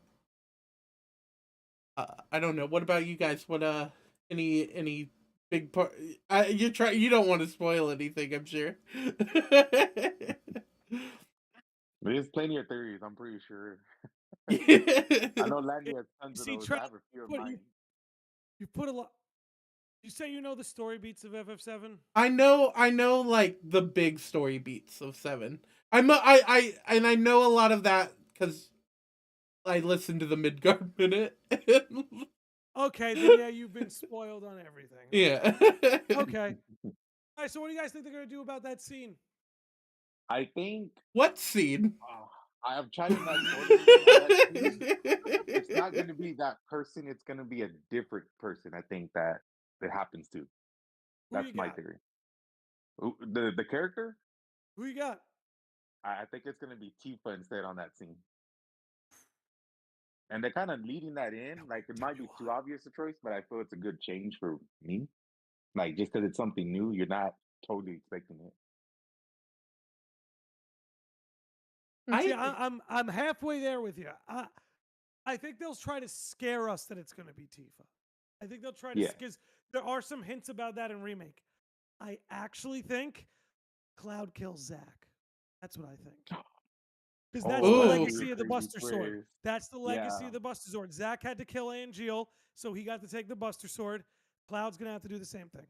I don't know. What about you guys? What any big part? You don't want to spoil anything, I'm sure. There's plenty of theories, I'm pretty sure. I I know Landy has tons of See, those. Trey, I have a few of put mine. you put a lot. You say you know the story beats of FF7? know like the big story beats of 7. I know a lot of that because I listened to the Midgard Minute. Okay, then yeah, you've been spoiled on everything. Yeah. Okay. All right, so what do you guys think they're gonna do about that scene? I think What scene? I have tried to not spoil anything on that scene. It's not going to be that person. It's going to be a different person. I think that it happens to. Who That's you my got? theory. The character? Who you got? I think it's going to be Tifa instead on that scene. And they're kind of leading that in. Like it might be too obvious a choice, but I feel it's a good change for me. Like just because it's something new, you're not totally expecting it. See, I'm halfway there with you. I think they'll try to scare us that it's going to be Tifa. I think they'll try to, because there are some hints about that in remake. I actually think Cloud kills Zack. That's what I think. Because that's the legacy of the Buster Sword. That's the legacy of the Buster Sword. Zack had to kill Angeal, so he got to take the Buster Sword. Cloud's going to have to do the same thing.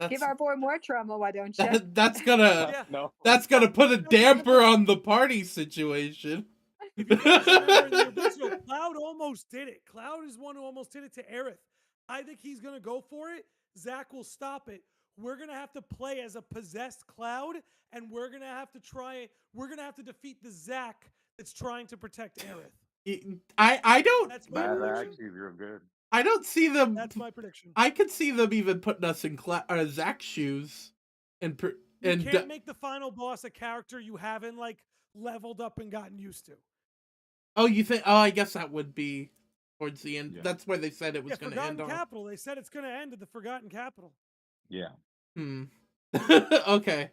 Give our boy more trauma, why don't you? That's gonna put a damper on the party situation. If you guys remember in the original, Cloud almost did it. Cloud is one who almost did it to Aerith. I think he's gonna go for it. Zack will stop it. We're gonna have to play as a possessed Cloud, and we're gonna have to defeat the Zack that's trying to protect Aerith. I don't. That's my prediction. That actually is real good. I don't see them. That's my prediction. I could see them even putting us in Zack's shoes, and you can't make the final boss a character you haven't like leveled up and gotten used to. Oh, you think? Oh, I guess that would be towards the end. Yeah. That's where they said it was going to end. Forgotten Capital. They said it's going to end at the Forgotten Capital. Yeah. Okay.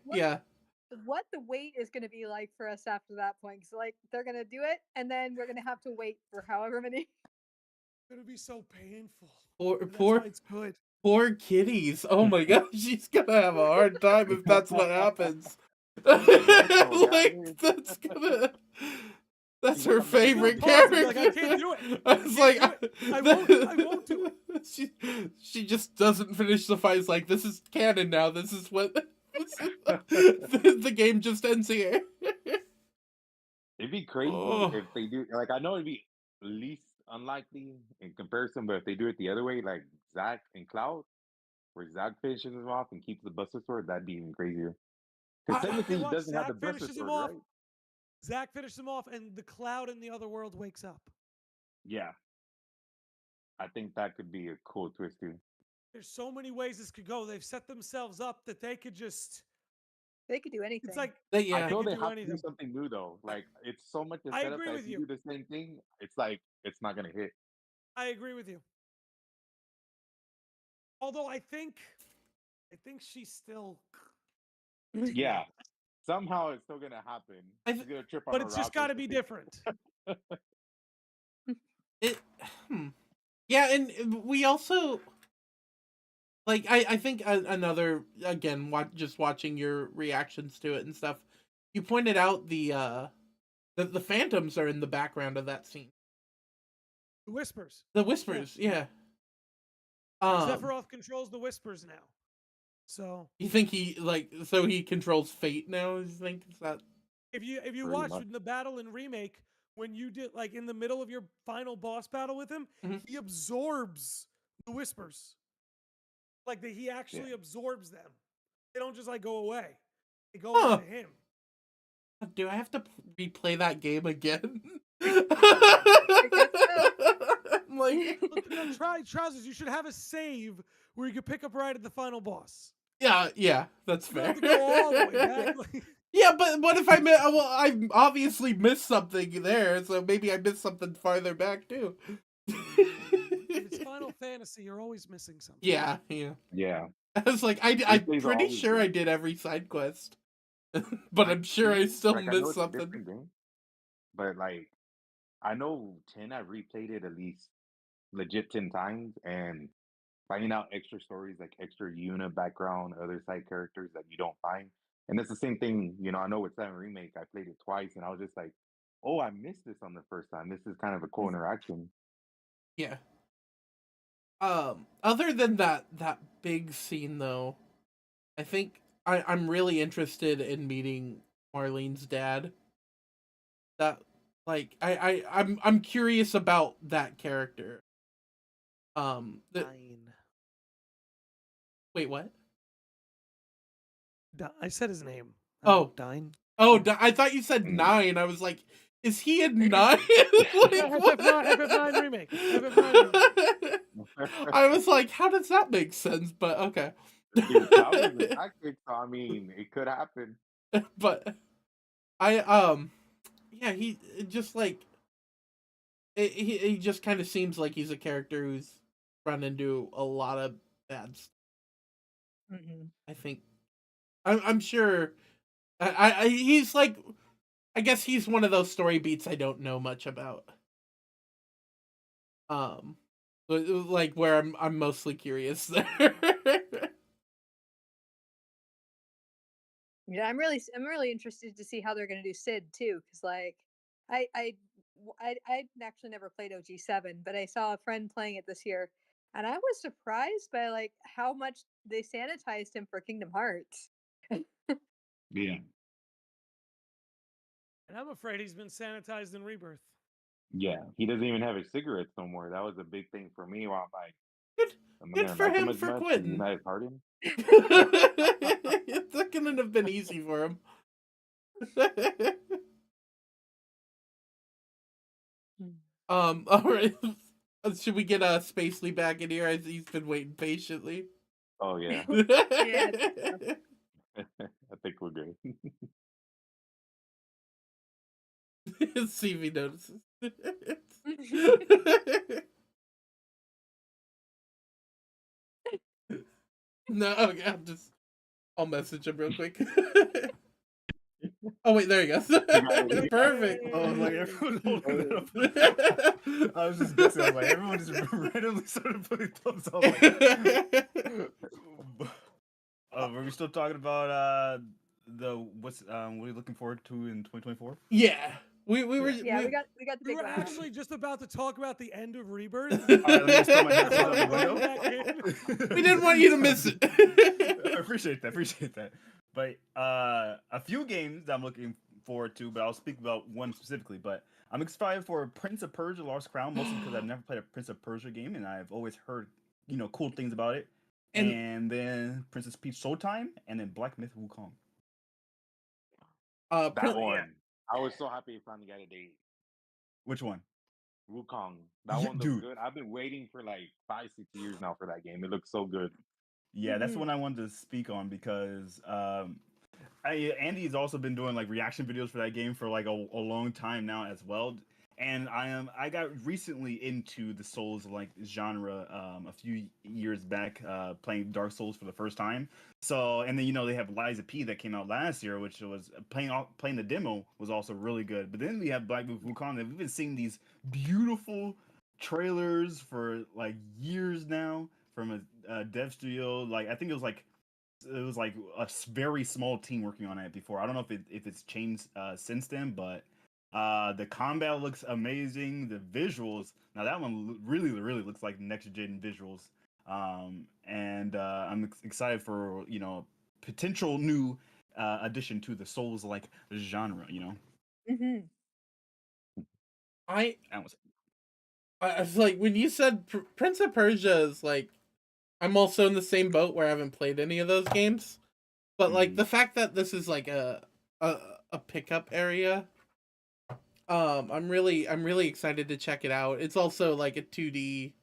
What the wait is going to be like for us after that point? Because like they're going to do it, and then we're going to have to wait for however many. It's going to be so painful. It's good. Poor kitties. Oh my gosh, she's going to have a hard time if that's what happens. Like that's her favorite character. Like, I can't do it. I was like, I won't do it. She just doesn't finish the fight. It's like, this is canon now. This is what the game just ends here. It'd be crazy if they do. Like, I know it'd be least unlikely in comparison, but if they do it the other way, like Zack and Cloud, where Zack finishes him off and keeps the Buster Sword, that'd be even crazier. Because technically, he doesn't have the Buster Sword, right? Zack finishes him off, and the Cloud in the other world wakes up. Yeah. I think that could be a cool twist, too. There's so many ways this could go. They've set themselves up that they could just... They could do anything. It's like... I know they have to do something new, though. Like, it's so much to set up that if you do the same thing, it's like, it's not going to hit. I agree with you. Although I think she's still... Yeah. somehow it's still gonna happen. He's gonna trip on But a it's rock just or got to be something. different. It, yeah, and we also like I think another again just watching your reactions to it and stuff. You pointed out the phantoms are in the background of that scene. The whispers. The whispers, yeah. Sephiroth controls the whispers now. So you think he he controls fate now? You think is that? if you Pretty watch much. the battle in Remake, when you did like in the middle of your final boss battle with him, Mhm. he absorbs the whispers. Like he actually absorbs them. They don't just like go away. They go Huh. into him. Do I have to replay that game again? I'm like, Look, try Trousers. You should have a save where you can pick up right at the final boss. yeah, that's You don't fair. have to go all the way back. Like, Yeah, but what if I miss? Well, I obviously missed something there, so maybe I missed something farther back too. if it's Final Fantasy, you're always missing something. Yeah. Yeah. I was like, I'm Replays are pretty always sure I good. did every side quest, but I'm sure I still I know missed it's a something. different game, but like I know 10. I replayed it at least legit 10 times, and finding out extra stories like extra unit background, other side characters that you don't find. And it's the same thing, I know with 7 Remake, I played it twice and I was just like, oh, I missed this on the first time. This is kind of a cool interaction. Yeah. Other than that big scene though, I think I'm really interested in meeting Marlene's dad. That like I'm curious about that character. Wait, what? I said his name. Oh. Dine. Oh, I thought you said 9. I was like, is he in 9? FF9 remake. FF9 remake. I was like, how does that make sense? But okay. Dude, that was the tactic, so I mean, it could happen. But yeah, he just like he just kind of seems like he's a character who's run into a lot of bad stuff. I think I'm sure he's like, I guess he's one of those story beats I don't know much about. Like where I'm mostly curious there. Yeah, I'm really interested to see how they're gonna do Sid too, because like I actually never played OG7, but I saw a friend playing it this year, and I was surprised by like how much they sanitized him for Kingdom Hearts. Yeah. And I'm afraid he's been sanitized in Rebirth. Yeah. He doesn't even have his cigarettes no more. That was a big thing for me. Where I'm like, Good for him for quitting. United Pardon? That couldn't have been easy for him. All right. Should we get Spacely back in here? As he's been waiting patiently. Oh yeah. Yeah. I think we're good. See if he notices. No, okay, I'll message him real quick. Oh wait, there he goes. Perfect. Oh, like everyone holding it up. I was just guessing. I was like, everyone just randomly started putting thumbs up. Were we still talking about what are you looking forward to in 2024? Yeah. We were. Yeah, we got the We big were one. actually just about to talk about the end of Rebirth. All right, let me just throw my headphones out the window. We didn't want you to miss it. I appreciate that. But a few games that I'm looking forward to, but I'll speak about one specifically. But I'm excited for Prince of Persia: Lost Crown, mostly because I've never played a Prince of Persia game, and I've always heard cool things about it. And then Princess Peach Soul Time, and then Black Myth Wukong. That one. I was so happy he finally got a date. Which one? Wukong. That one looks good. I've been waiting for like 5-6 years now for that game. It looks so good. Yeah, that's the one I wanted to speak on because Andy's also been doing like reaction videos for that game for like a long time now as well. and I got recently into the Souls like genre a few years back, playing Dark Souls for the first time. So and then they have Lies of P that came out last year, which was playing the demo was also really good. But then we have Black Myth Wukong, and we've been seeing these beautiful trailers for like years now from a dev studio. Like I think it was like very small team working on it before. I don't know if it's changed since then, but the combat looks amazing. The visuals, now that one really looks like next gen visuals. And I'm excited for potential new addition to the Souls like genre. Hmm. I That was I was like, when you said Prince of Persia is like, I'm also in the same boat where I haven't played any of those games. But like the fact that this is like a a pickup area, I'm really excited to check it out. It's also like a 2D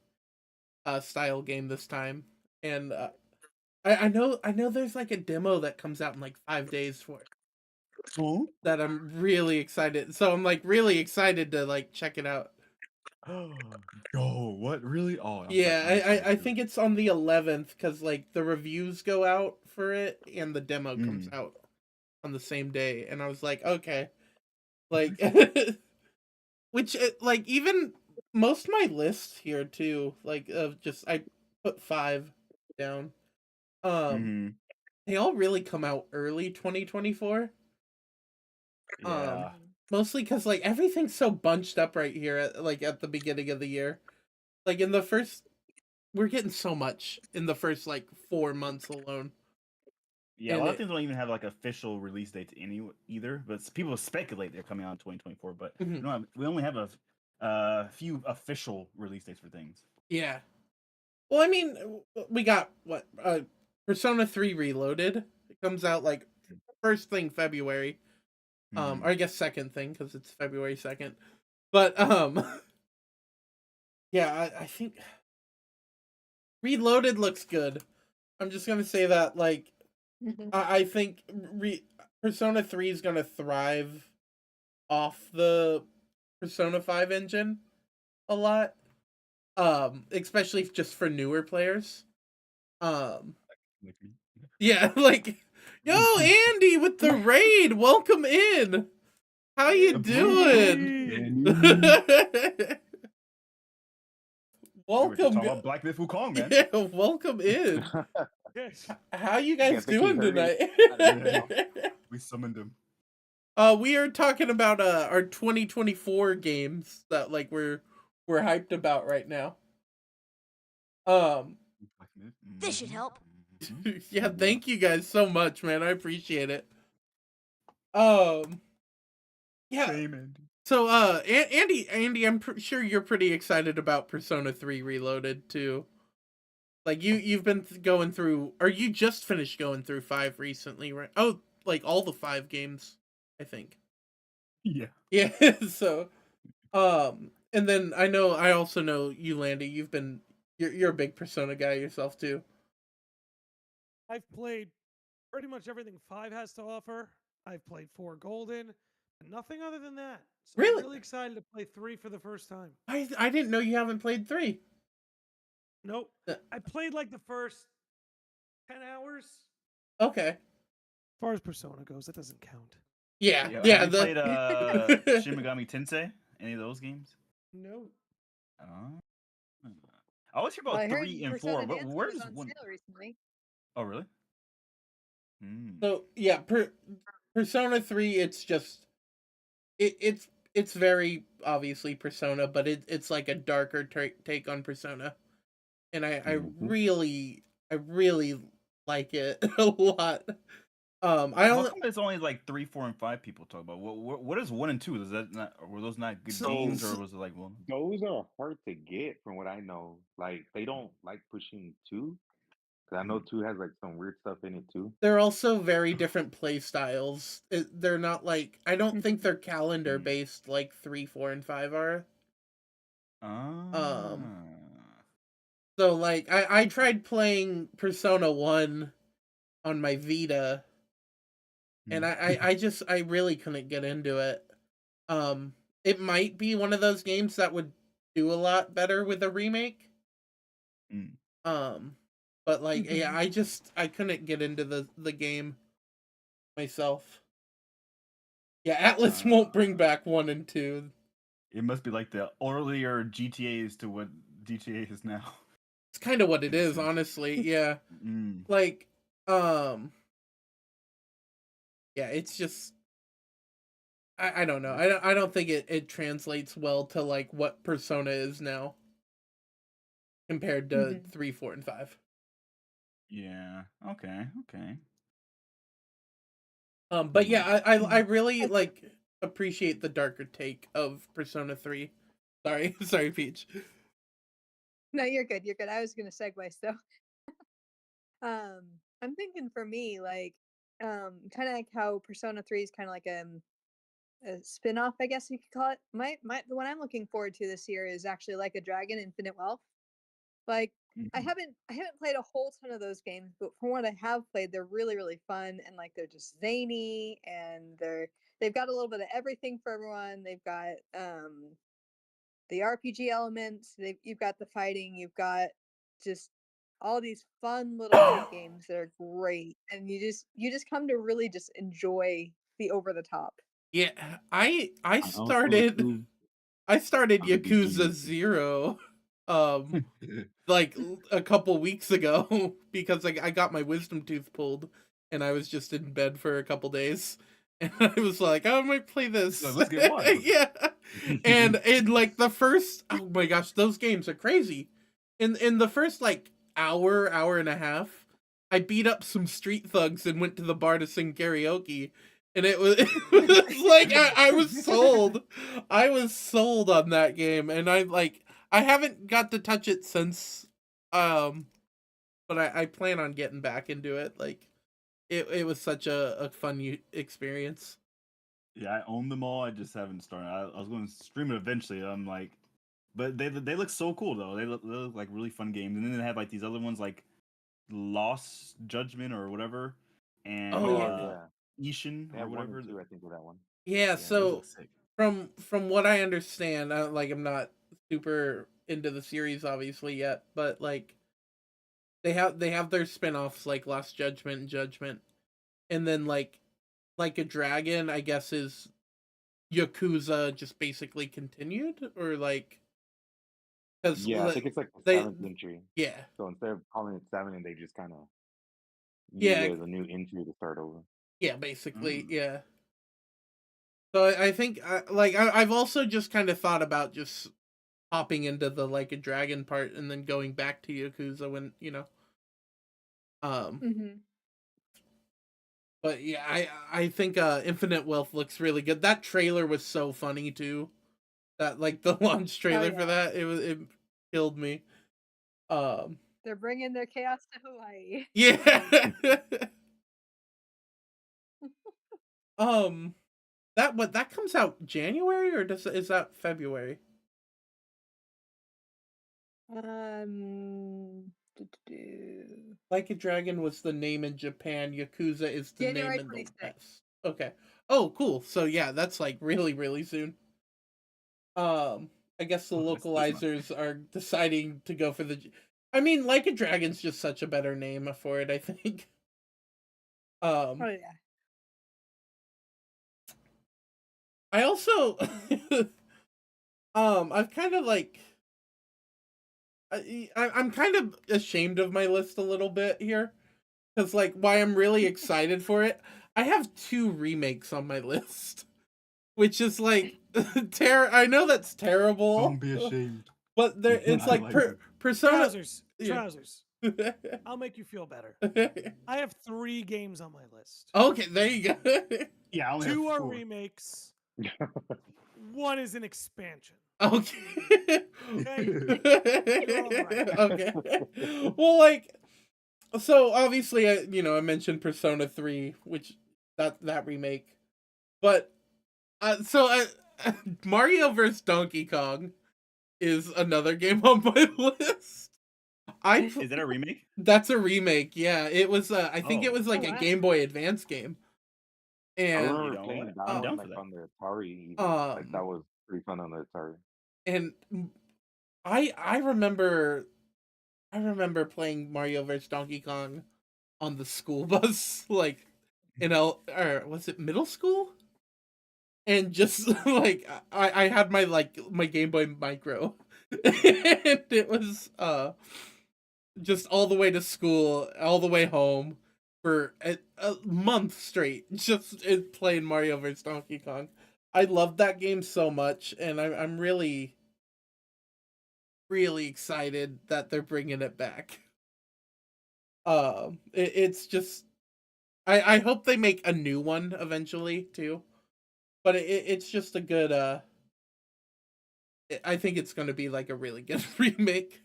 style game this time, and I know there's like a demo that comes out in like 5 days for it cool. that I'm really excited. So I'm like really excited to like check it out. Oh, what really? Oh, I'm Yeah, excited I too. think it's on the 11th because like the reviews go out for it and the demo comes Mhm. out on the same day, and I was like, okay, like, which like even most of my lists here too, like of just I put 5 down. Um, Mhm. they all really come out early 2024. Um, Yeah. mostly because like everything's so bunched up right here at the beginning of the year. Like in the first, we're getting so much in the first like 4 months alone. Yeah, a And lot of things don't even have like official release dates either, but people speculate they're coming out in 2024. But Mhm. we only have a few official release dates for things. Yeah. Well, I mean, we got what Persona 3 Reloaded. It comes out like first thing February. Or I guess second thing because it's February 2nd. But yeah, I think Reloaded looks good. I'm just gonna say that like I think Persona 3 is gonna thrive off the Persona 5 engine a lot. Especially just for newer players. Um, yeah, like, yo, Andy with the raid, welcome in. How you doing? We were just Welcome, talking about Black Myth Wukong, man. yeah, welcome in. Yes. How you guys Guess they keep doing hurting. tonight? Yeah. We summoned him. We are talking about our 2024 games that like we're hyped about right now. Um, Black Myth. This should help. yeah, thank you guys so much, man. I appreciate it. Um, yeah. Same, Andy. So, Andy, I'm sure you're pretty excited about Persona 3 Reloaded too. Like you've been going through, or you just finished going through 5 recently, right? Oh, like all the 5 games, I think. Yeah. Yeah. So, and then I also know you, Landy. You're a big Persona guy yourself too. I've played pretty much everything 5 has to offer. I've played 4 Golden, and nothing other than that. So I'm Really? really excited to play 3 for the first time. I didn't know you haven't played 3. Nope. Uh, I played like the first 10 hours. Okay. As far as Persona goes, that doesn't count. Yeah. Yeah. Yeah. Have you played The Shin Megami Tensei? Any of those games? No. Oh. I always hear Well, about I heard 3 and 4. Persona Dancing Where's was on one? sale recently. Oh, really? Hmm. So yeah, Persona 3. It's just it's very obviously Persona, but it's like a darker take on Persona, and I really like it a lot. I How only come it's only like 3, 4, and 5 people talk about? What is 1 and 2? Is that not? Were those not good So- games, so- or was it like one? Those are hard to get from what I know. Like they don't like pushing 2. Cause I know 2 has like some weird stuff in it too. they're also very different play styles. They're not like I don't think they're calendar based like 3, 4, and 5 are. Ah. So like I tried playing Persona 1 on my Vita, and I really couldn't get into it. it might be one of those games that would do a lot better with a remake. Mm. But like, yeah, I couldn't get into the game myself. Yeah, Atlas won't bring back 1 and 2. It must be like the earlier GTAs to what GTA is now. It's kind of what it Makes is, sense. honestly. Yeah. Mm. Like, yeah, it's just I don't know. I don't think it translates well to like what Persona is now compared to 3, 4, and 5. Yeah. Okay. Okay. But yeah, I really like appreciate the darker take of Persona 3. Sorry, sorry, Peach. No, you're good. You're good. I was gonna segue, so I'm thinking for me, like, kind of like how Persona 3 is kind of like a spin-off, I guess you could call it. The one I'm looking forward to this year is actually Like a Dragon Infinite Wealth. Like, I Mhm. haven't played a whole ton of those games, but from what I have played, they're really really fun, and like they're just zany, and they've got a little bit of everything for everyone. They've got the RPG elements, you've got the fighting, you've got just all these fun little mini games that are great, and you just come to really just enjoy the over the top. Yeah, I also started accused of the Yakuza beginning. 0 like a couple weeks ago because I got my wisdom tooth pulled and I was just in bed for a couple days and I was like, oh, I might play this. So let's get wild. Yeah. And in like the first, oh my gosh, those games are crazy. In the first like hour and a half, I beat up some street thugs and went to the bar to sing karaoke. And it was, it was like I was sold. I was sold on that game, and I haven't got to touch it since, but I plan on getting back into it. Like it was such a fun experience. Yeah, I own them all. I just haven't started. I was going to stream it eventually. I'm like, but they look so cool though. They look like really fun games. And then they have like these other ones like Lost Judgment or whatever, and Oh Oh yeah, yeah, Ishin they or have 1 and whatever. 2, I think, with that one. yeah. Yeah, those So look sick. from what I understand, like I'm not super into the series obviously yet, but like they have their spin-offs like Lost Judgment and Judgment, and then like a Dragon, I guess, is Yakuza just basically continued, or like because Yeah, I think it's like the they 7th entry. yeah So instead of calling it 7, and they just kind of use yeah it as a new entry to start over. yeah basically Mm. yeah. So I think I've also just kind of thought about just hopping into the like a Dragon part and then going back to Yakuza when um Mm-hmm. but yeah I think Infinite Wealth looks really good. That trailer was so funny too. That like the launch Oh trailer for yeah, that, it killed me. Um they're bringing their chaos to Hawaii. yeah. um that comes out January, or is that February? Like a Dragon was the name in Japan. Yakuza is the name January in the 26th. West. Okay. Oh, cool. So yeah, that's like really, really soon. I guess the Oh, that's this month. localizers are deciding to go for the. I mean, Like a Dragon's just such a better name for it, I think. Oh yeah. I also, I've kind of like, I'm kind of ashamed of my list a little bit here, because like why I'm really excited for it. I have 2 remakes on my list, which is like I know that's terrible. Don't be ashamed. But there it's I like like it. Persona. Trousers. Yeah. Trousers. I'll make you feel better. I have 3 games on my list. Okay, there you go. Yeah, I only 2 have are 4. remakes. 1 is an expansion. Okay. Okay. Okay. Well, like, so obviously, I mentioned Persona 3, which that remake, but Mario vs. Donkey Kong is another game on my list. Is that a remake? That's a remake. Yeah, it was. I think it Oh. was like Oh, a wow. Game Boy Advance game, I and remember You know playing what? that I'm one down for like that. on the Atari even. Like that was pretty fun on the Atari. And I remember playing Mario vs Donkey Kong on the school bus, like or was it middle school? And just like I had my Game Boy Micro, and it was just all the way to school, all the way home for a month straight, just playing Mario vs Donkey Kong. I loved that game so much, and I'm really really excited that they're bringing it back. It's just I hope they make a new one eventually too, but it's just a good I think it's going to be like a really good remake.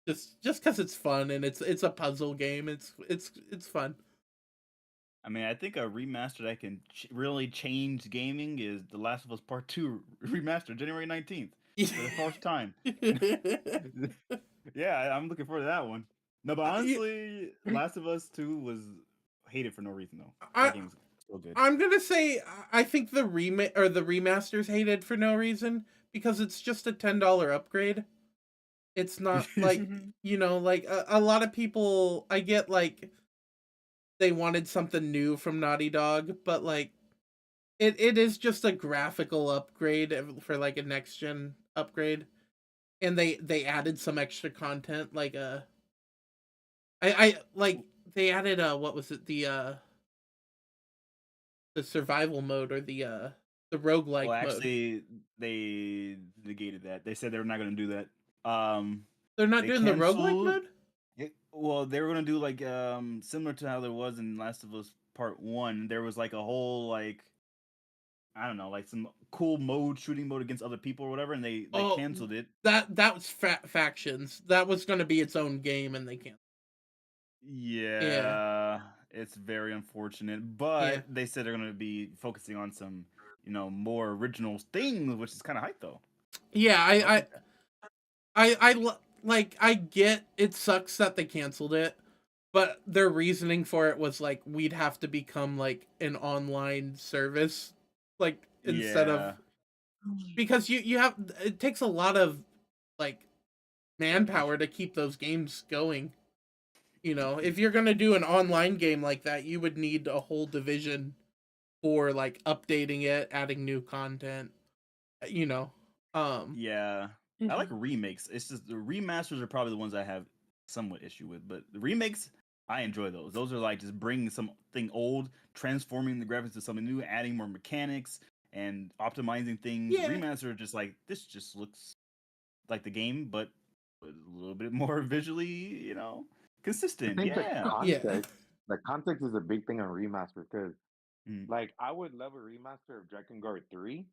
Just because it's fun and it's a puzzle game. It's fun. I mean, I think a remaster that can really change gaming is The Last of Us Part 2 remaster, January 19th, for the first time. Yeah, I'm looking forward to that one. No, but honestly, Last of Us 2 was hated for no reason, though. That game's so good. I'm going to say I think the remake or the remaster's hated for no reason because it's just a $10 upgrade. It's not like, like a lot of people, I get like they wanted something new from Naughty Dog, but like it is just a graphical upgrade for like a next gen upgrade. And they added some extra content like I like they added what was it, the survival mode or the roguelike Well, mode. actually, they negated that. They said they were not going to do that. They're not doing the roguelike mode? Well, they were going to do like similar to how there was in Last of Us Part 1. There was like a whole like I don't know, like some cool shooting mode against other people or whatever, and they canceled it. That was factions. That was going to be its own game, and they canceled. Yeah, it's very unfortunate, but they said they're going to be focusing on some, more original things, which is kind of hype though. Yeah, I get it sucks that they canceled it, but their reasoning for it was like we'd have to become like an online service, like instead of because you have it takes a lot of like manpower to keep those games going. If you're gonna do an online game like that, you would need a whole division for like updating it, adding new content. Yeah, I like remakes. It's just the remasters are probably the ones I have somewhat issue with, but the remakes I enjoy those. Those are like just bringing something old, transforming the graphics to something new, adding more mechanics and optimizing things. Yeah. Remasters are just like this just looks like the game, but a little bit more visually, consistent. I think the context is a big thing on remaster because, like, I would love a remaster of Drakengard 3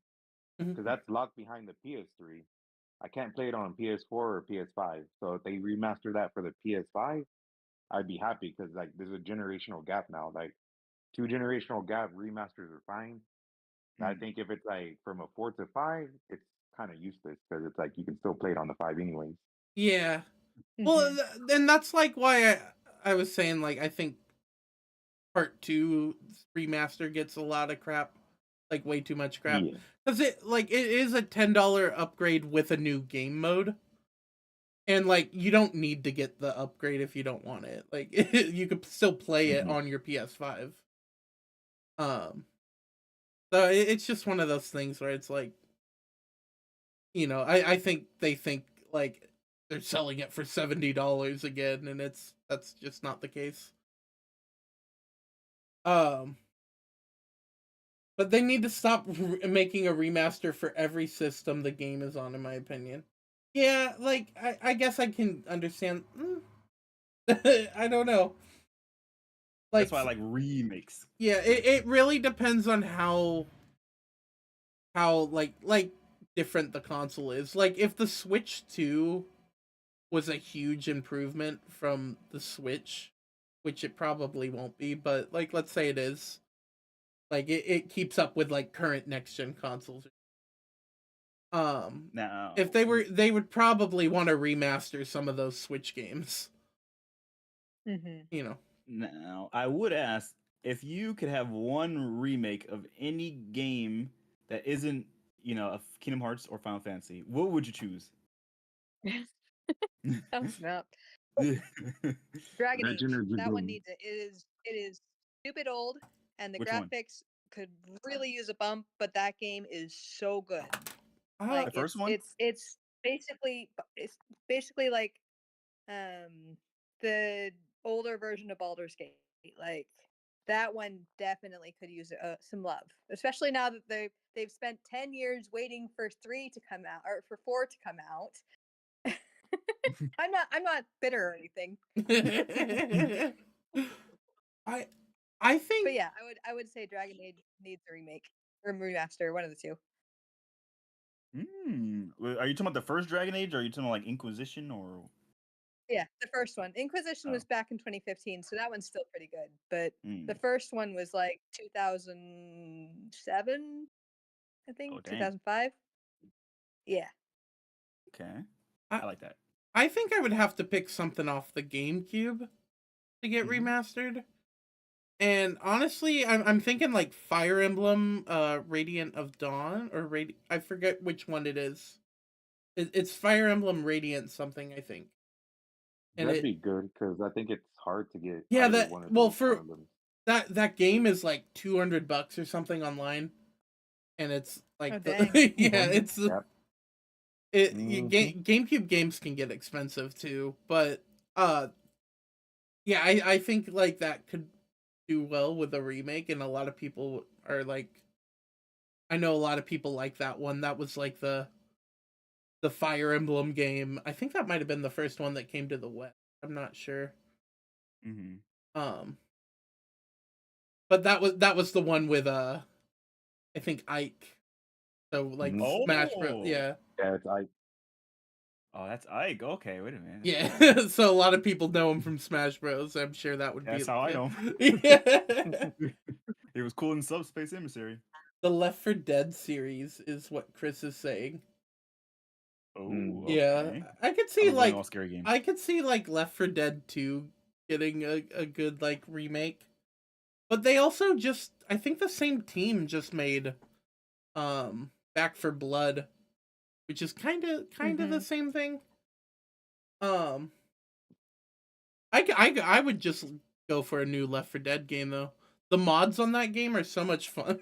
because that's locked behind the PS3. I can't play it on PS4 or PS5. So if they remaster that for the PS5, I'd be happy because like there's a generational gap now. Like 2 generational gap remasters are fine. I think if it's like from a 4 to 5, it's kind of useless because it's like you can still play it on the 5 anyways. Yeah. Well, then that's like why I was saying like I think Part 2 remaster gets a lot of crap, like way too much crap, because it is a $10 upgrade with a new game mode, and like you don't need to get the upgrade if you don't want it. Like you could still play it on your PS5. So it's just one of those things where it's like, I think they think like they're selling it for $70 again, and that's just not the case. But they need to stop making a remaster for every system the game is on, in my opinion. Yeah, like I guess I can understand. I don't know. Like, that's why I like remakes. Yeah, it really depends on how like different the console is. Like if the Switch 2 was a huge improvement from the Switch, which it probably won't be, but like let's say it is. Like it keeps up with like current next gen consoles. Now, if they would probably want to remaster some of those Switch games. Now, I would ask if you could have one remake of any game that isn't of Kingdom Hearts or Final Fantasy, what would you choose? Thumbs up. Dragon Age. Legend or That one Dragoon? needs it. It is stupid old, and the Which one? graphics could really use a bump. But that game is so good. The first one? It's basically like the older version of Baldur's Gate. Like that one definitely could use some love, especially now that they've spent 10 years waiting for 3 to come out or for 4 to come out. I'm not bitter or anything. I think But yeah, I would say Dragon Age needs a remake or remaster, one of the two. Are you talking about the first Dragon Age, or are you talking about like Inquisition, or? Yeah, the first one. Inquisition Oh. was back in 2015, so that one's still pretty good. But the Mm. first one was like 2007, I think, Oh, dang. 2005. Yeah. Okay, I- I like that. I think I would have to pick something off the GameCube to get Mhm. remastered. And honestly, I'm thinking like Fire Emblem, Radiant of Dawn, or I forget which one it is. It's Fire Emblem Radiant something, I think. And That'd be good because I think it's hard to get yeah, either that one of well those for emblems. that game is like $200 or something online, and it's like Oh, the dang. yeah, it's the Yep. GameCube games can get expensive too, but yeah, I think like that could do well with a remake, and a lot of people are like, I know a lot of people like that one. That was like the Fire Emblem game. I think that might have been the first one that came to the West. I'm not sure. Mm-hmm. But that was the one with I think Ike. So like Mhm. Smash Bros. Oh. Yeah. Yeah, it's like Oh, that's Ike. Okay, wait a minute. Yeah. So a lot of people know him from Smash Bros. I'm sure that would That's be how I know. Yeah. It was cool in Subspace Emissary. The Left 4 Dead series is what Chris is saying. Oh, Yeah. okay. I could I see love like all scary games. I could see like Left 4 Dead 2 getting a good like remake. But they also just I think the same team just made Back for Blood, which is kind of the same thing. I would just go for a new Left 4 Dead game though. The mods on that game are so much fun.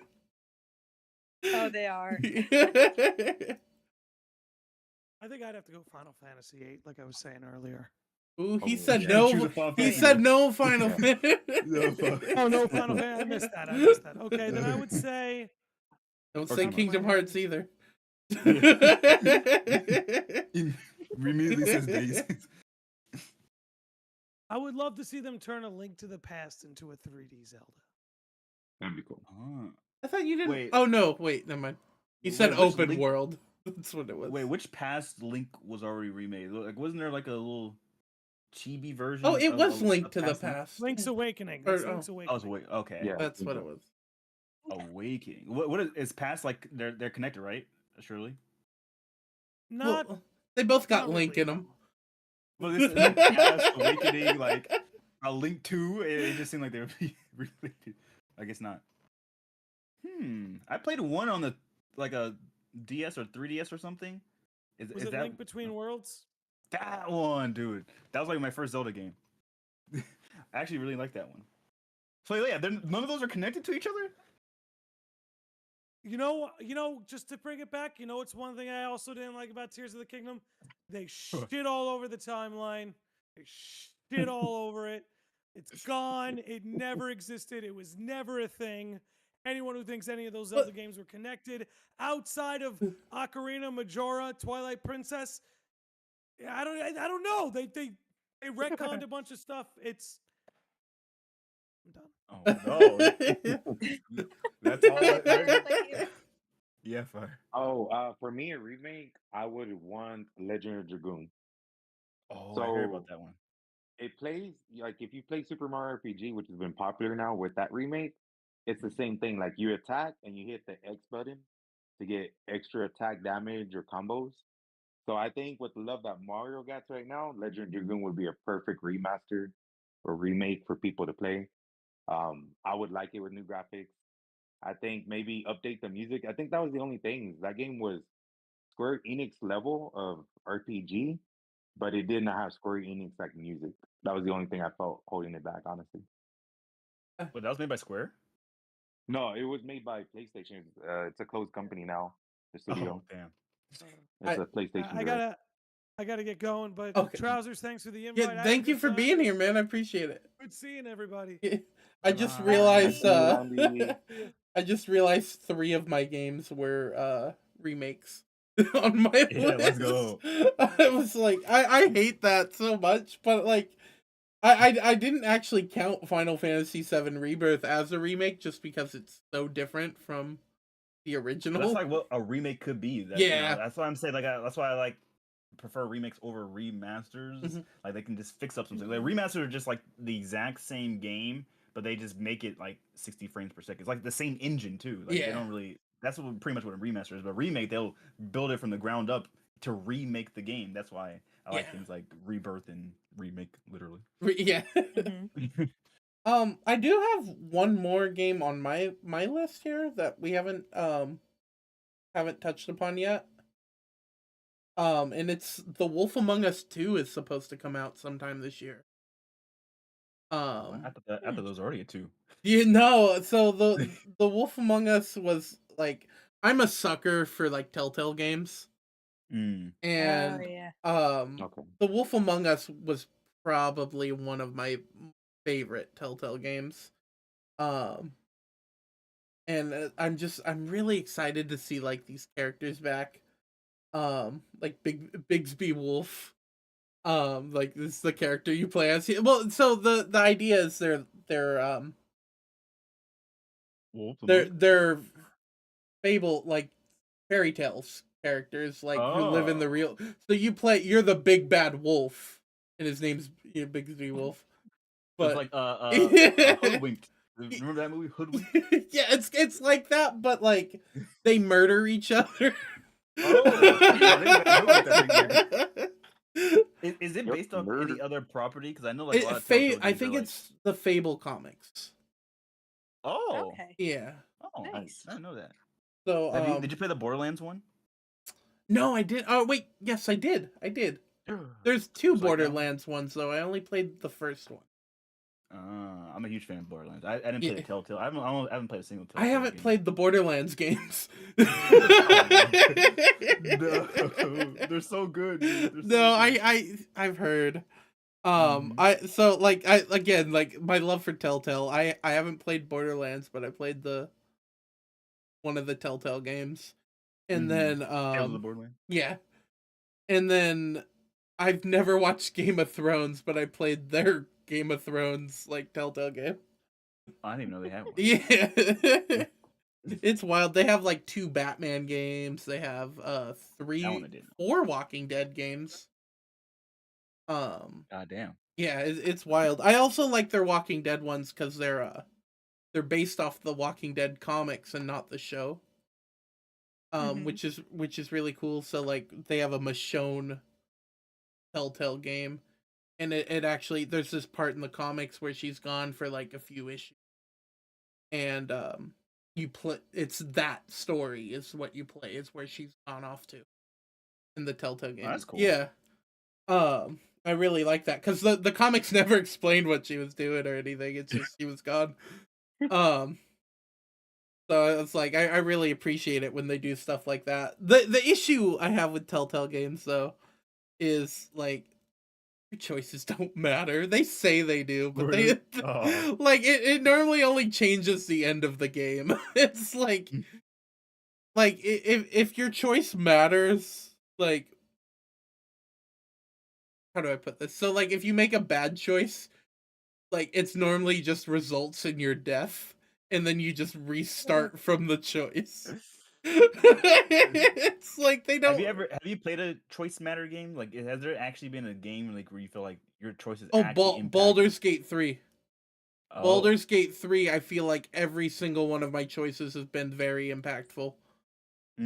Oh, they are. I think I'd have to go Final Fantasy VIII, like I was saying earlier. Ooh, he Oh, said yeah. no. Choose a Final He Fantasy, said though. no Final Fantasy. Oh no, Final Fantasy! I missed that. I missed that. Okay, then I would say Don't Or say Kingdom Kingdom Hearts. Hearts either. Immediately says Days. I would love to see them turn A Link to the Past into a 3D Zelda. that'd be cool. I thought you didn't. Wait. Oh no, wait, never mind. You said Which open Link- world. That's what it was. Wait, which past Link was already remade? Like, wasn't there like a little chibi version? Oh, it of was a Link to the Link? Past. Link's Awakening. Or- That's Link's Oh, Awakening. it's okay. Yeah, That's what so. it was. Awakening. What is past like? They're connected, right? Surely. Not Well, they both got not Link really, in no. them. Well, this is like past Awakening, like a Link 2. It just seemed like they would be related. I guess not. I played one on the like a DS or 3DS or something. Was Is it that Link Between Worlds? that one, dude? That was like my first Zelda game. I actually really like that one. So yeah, none of those are connected to each other. You know, just to bring it back, you know, it's one thing I also didn't like about Tears of the Kingdom. They shit all over the timeline. They shit all over it. It's gone. It never existed. It was never a thing. Anyone who thinks any of those Zelda games were connected outside of Ocarina, Majora, Twilight Princess, I don't know. They retconned a bunch of stuff. I'm done. Oh no, that's all. Yeah, fire. Oh, for me a remake, I would want Legend of Dragoon. Oh, I heard about So that one. it plays like if you play Super Mario RPG, which has been popular now with that remake, it's the same thing. Like you attack and you hit the X button to get extra attack damage or combos. So I think with the love that Mario gets right now, Legend of Dragoon would be a perfect remaster or remake for people to play. I would like it with new graphics. I think maybe update the music. I think that was the only thing. That game was Square Enix level of RPG, but it did not have Square Enix like music. That was the only thing I felt holding it back, honestly. But that was made by Square. No, it was made by PlayStation. It's a closed company now. The studio. Oh damn. It's a PlayStation I Direct. gotta get going, but Okay. Trousers, thanks for the Yeah, invite. I had a thank you good for time. being here, man. I appreciate it. Good seeing everybody. I just Bye. realized See you, Randy. I just realized 3 of my games were remakes on my Yeah, list. let's go. I was like, I hate that so much, but like I didn't actually count Final Fantasy VII Rebirth as a remake just because it's so different from the original. That's like what a remake could be. That, Yeah. that's why I'm saying that's why I like prefer remakes over remasters. Mhm. Like they can just fix up something. Like remasters are just like the exact same game, but they just make it like 60 frames per second. It's like the same engine too. Like they Yeah. don't really. That's what pretty much what a remaster is. But remake, they'll build it from the ground up to remake the game. That's why I like Yeah. things like Rebirth and remake, literally. Yeah. I do have one more game on my list here that we haven't touched upon yet. And it's The Wolf Among Us 2 is supposed to come out sometime this year. After those already a 2. You know, so the Wolf Among Us was like, I'm a sucker for like Telltale games. Mm. And yeah. Okay. The Wolf Among Us was probably one of my favorite Telltale games. And I'm really excited to see like these characters back. Like Bigsby Wolf. Like this is the character you play as. Well, so the idea is they're fable, like fairy tales characters, like who live in the real. So you're the big bad wolf, and his name's Bigsby Wolf. But But it's like Hoodwinked. Remember that movie Hoodwinked? yeah, it's like that, but like they murder each other. Is it based off any other property? Because I know like a lot of I think it's the Fable comics. Oh, okay. Yeah. Oh, nice. I didn't know that. So did you play the Borderlands one? No, I did. Oh wait, yes, I did. There's 2 Borderlands ones though. I only played the first one. I'm a huge fan of Borderlands. I didn't play the Telltale. I haven't played a single Telltale. I haven't played the Borderlands games. No, they're so good. Dude. I've heard. My love for Telltale. I haven't played Borderlands, but I played one of the Telltale games. And then Tales of the Borderlands. Yeah. And then I've never watched Game of Thrones, but I played their Game of Thrones like Telltale game. I didn't even know they had one. Yeah. It's wild. They have like 2 Batman games. They have 4 Walking Dead games. God damn. Yeah, it's wild. I also like their Walking Dead ones because they're based off the Walking Dead comics and not the show. Which is really cool. So like they have a Michonne Telltale game, and it actually there's this part in the comics where she's gone for like a few issues, and you play. It's that story is what you play. It's where she's gone off to in the Telltale game. Oh, that's cool. Yeah. I really like that because the comics never explained what she was doing or anything. It's just she was gone. So it's like I really appreciate it when they do stuff like that. The issue I have with Telltale games though is like your choices don't matter. They say they do, but Really? like it normally only changes the end of the game. It's like if your choice matters, like how do I put this? So like if you make a bad choice, like it's normally just results in your death. And then you just restart from the choice. It's like they don't. Have you played a choice matter game? Like, has there actually been a game like where you feel like your choices? Baldur's Gate 3. Oh. Baldur's Gate 3. I feel like every single one of my choices has been very impactful.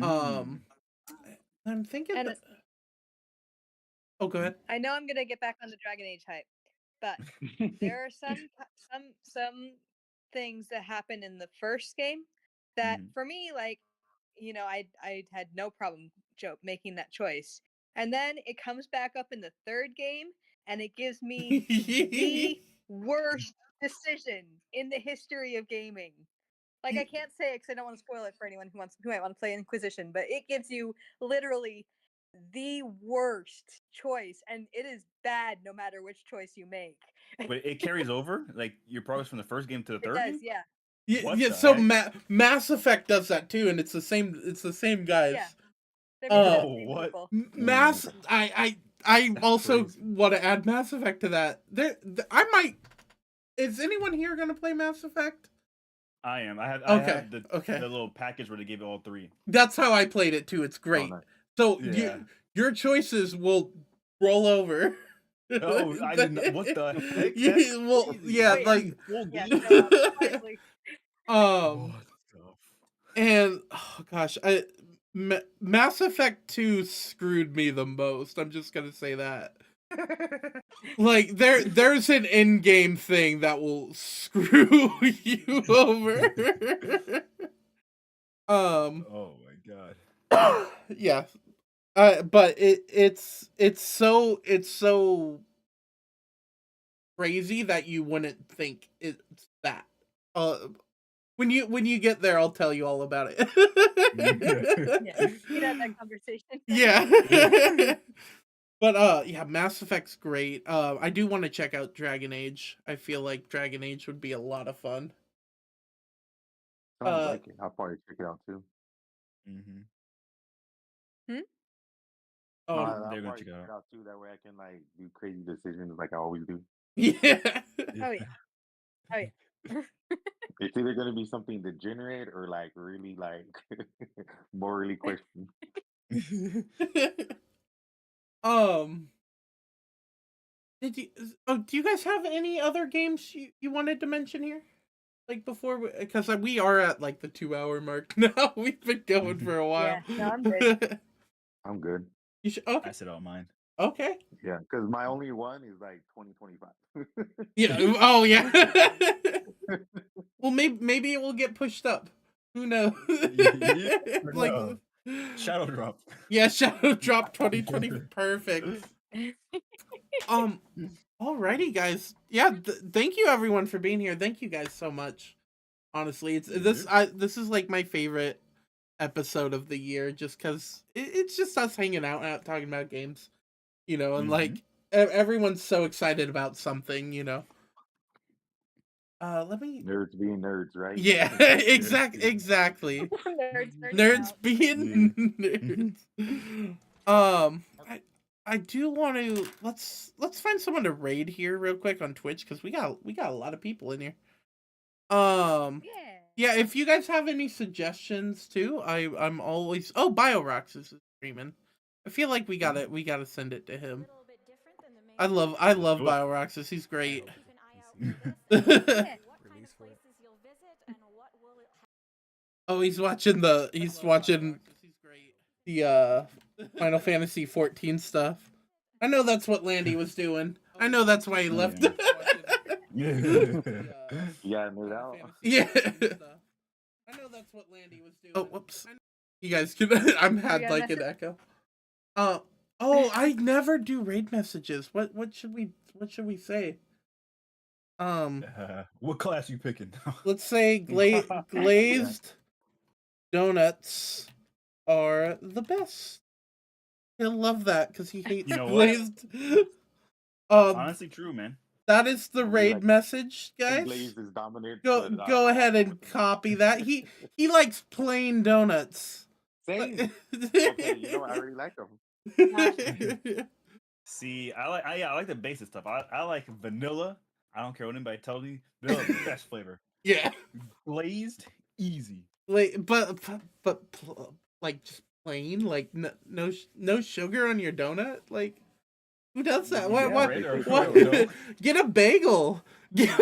I'm thinking. Oh, go ahead. I know I'm gonna get back on the Dragon Age hype, but there are some things that happen in the first game that for me, like, I had no problem making that choice. And then it comes back up in the third game, and it gives me the worst decision in the history of gaming. Like, I can't say it because I don't want to spoil it for anyone who might want to play Inquisition, but it gives you literally the worst choice, and it is bad no matter which choice you make. But it carries over, like your progress from the first game to the It third does, game. yeah. Yeah, so Mass Effect does that too, and it's the same guys. Yeah. They're made by the same what? people. Mass, I That's also crazy. want to add Mass Effect to that. I might. Is anyone here gonna play Mass Effect? I am. I have the little package where they gave it all three. That's how I played it too. It's great. nice. So Yeah. your choices will roll over. Oh, I did not. What the heck? Yeah, That's well, crazy. yeah, Wait, like full Yeah, game? no, honestly. What the and oh gosh, Mass Effect 2 screwed me the most. I'm just gonna say that. Like there's an in-game thing that will screw you over. Oh my god. Yeah. But it's so crazy that you wouldn't think it's that. When you get there, I'll tell you all about it. Yeah, we had that conversation. Yeah. But yeah, Mass Effect's great. I do want to check out Dragon Age. I feel like Dragon Age would be a lot of fun. Sounds like it. I'll probably check it out too. Mm-hmm. No, Oh, I'll they're gonna probably check it check it out. out too. That way I can like do crazy decisions like I always do. yeah. Oh yeah. Oh yeah. It's either gonna be something degenerate or like really like morally questioned. Did you? Oh, do you guys have any other games you wanted to mention here? Like before, because we are at like the 2-hour mark now. We've been going for a while. Yeah, no, I'm good. I'm good. You should. Okay. I said all mine. Okay. Yeah, because my only one is like 2025. Yeah. Oh yeah. Well, maybe it will get pushed up. Who knows? Like No. Shadow Drop. Yeah, Shadow Drop 2020. Perfect. Alrighty, guys. Yeah, thank you everyone for being here. Thank you guys so much. Honestly, this is like my favorite episode of the year, just because it's just us hanging out talking about games, and like everyone's so excited about something, Let me. Nerds being nerds, right? Yeah, exactly. Nerds being nerds. I do want to let's find someone to raid here real quick on Twitch because we got a lot of people in here. Yeah, if you guys have any suggestions too, I'm always BioRox is streaming. I feel like we gotta send it to him. I love BioRoxus. He's great. Oh, he's watching the Final Fantasy 14 stuff. I know that's what Landy was doing. I know that's why he left. Yeah, no doubt. Yeah. I know that's what Landy was doing. Oh, whoops. You guys can had like an echo. I never do raid messages. What should we say? What class you picking? Let's say glazed donuts are the best. He'll love that because he hates glazed. Honestly, true, man. That is the raid message, guys. Glazed is dominant. Go ahead and copy that. He likes plain donuts. Same. Okay, I really like them. See, I like the basic stuff. I like vanilla. I don't care what anybody tells me. Vanilla is the best flavor. Yeah. Glazed, easy. But like just plain, like no sugar on your donut, like. Who does that? What? Get a bagel. It's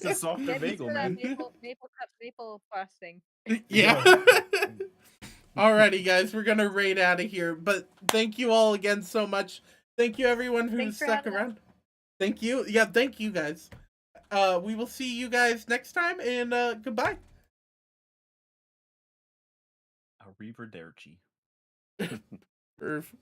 a softer bagel, man. Maple frosting. Yeah. Alrighty, guys, we're gonna raid out of here. But thank you all again so much. Thank you everyone who stuck around. Thank you. Yeah, thank you guys. We will see you guys next time, and goodbye. Arrivederci. Irv.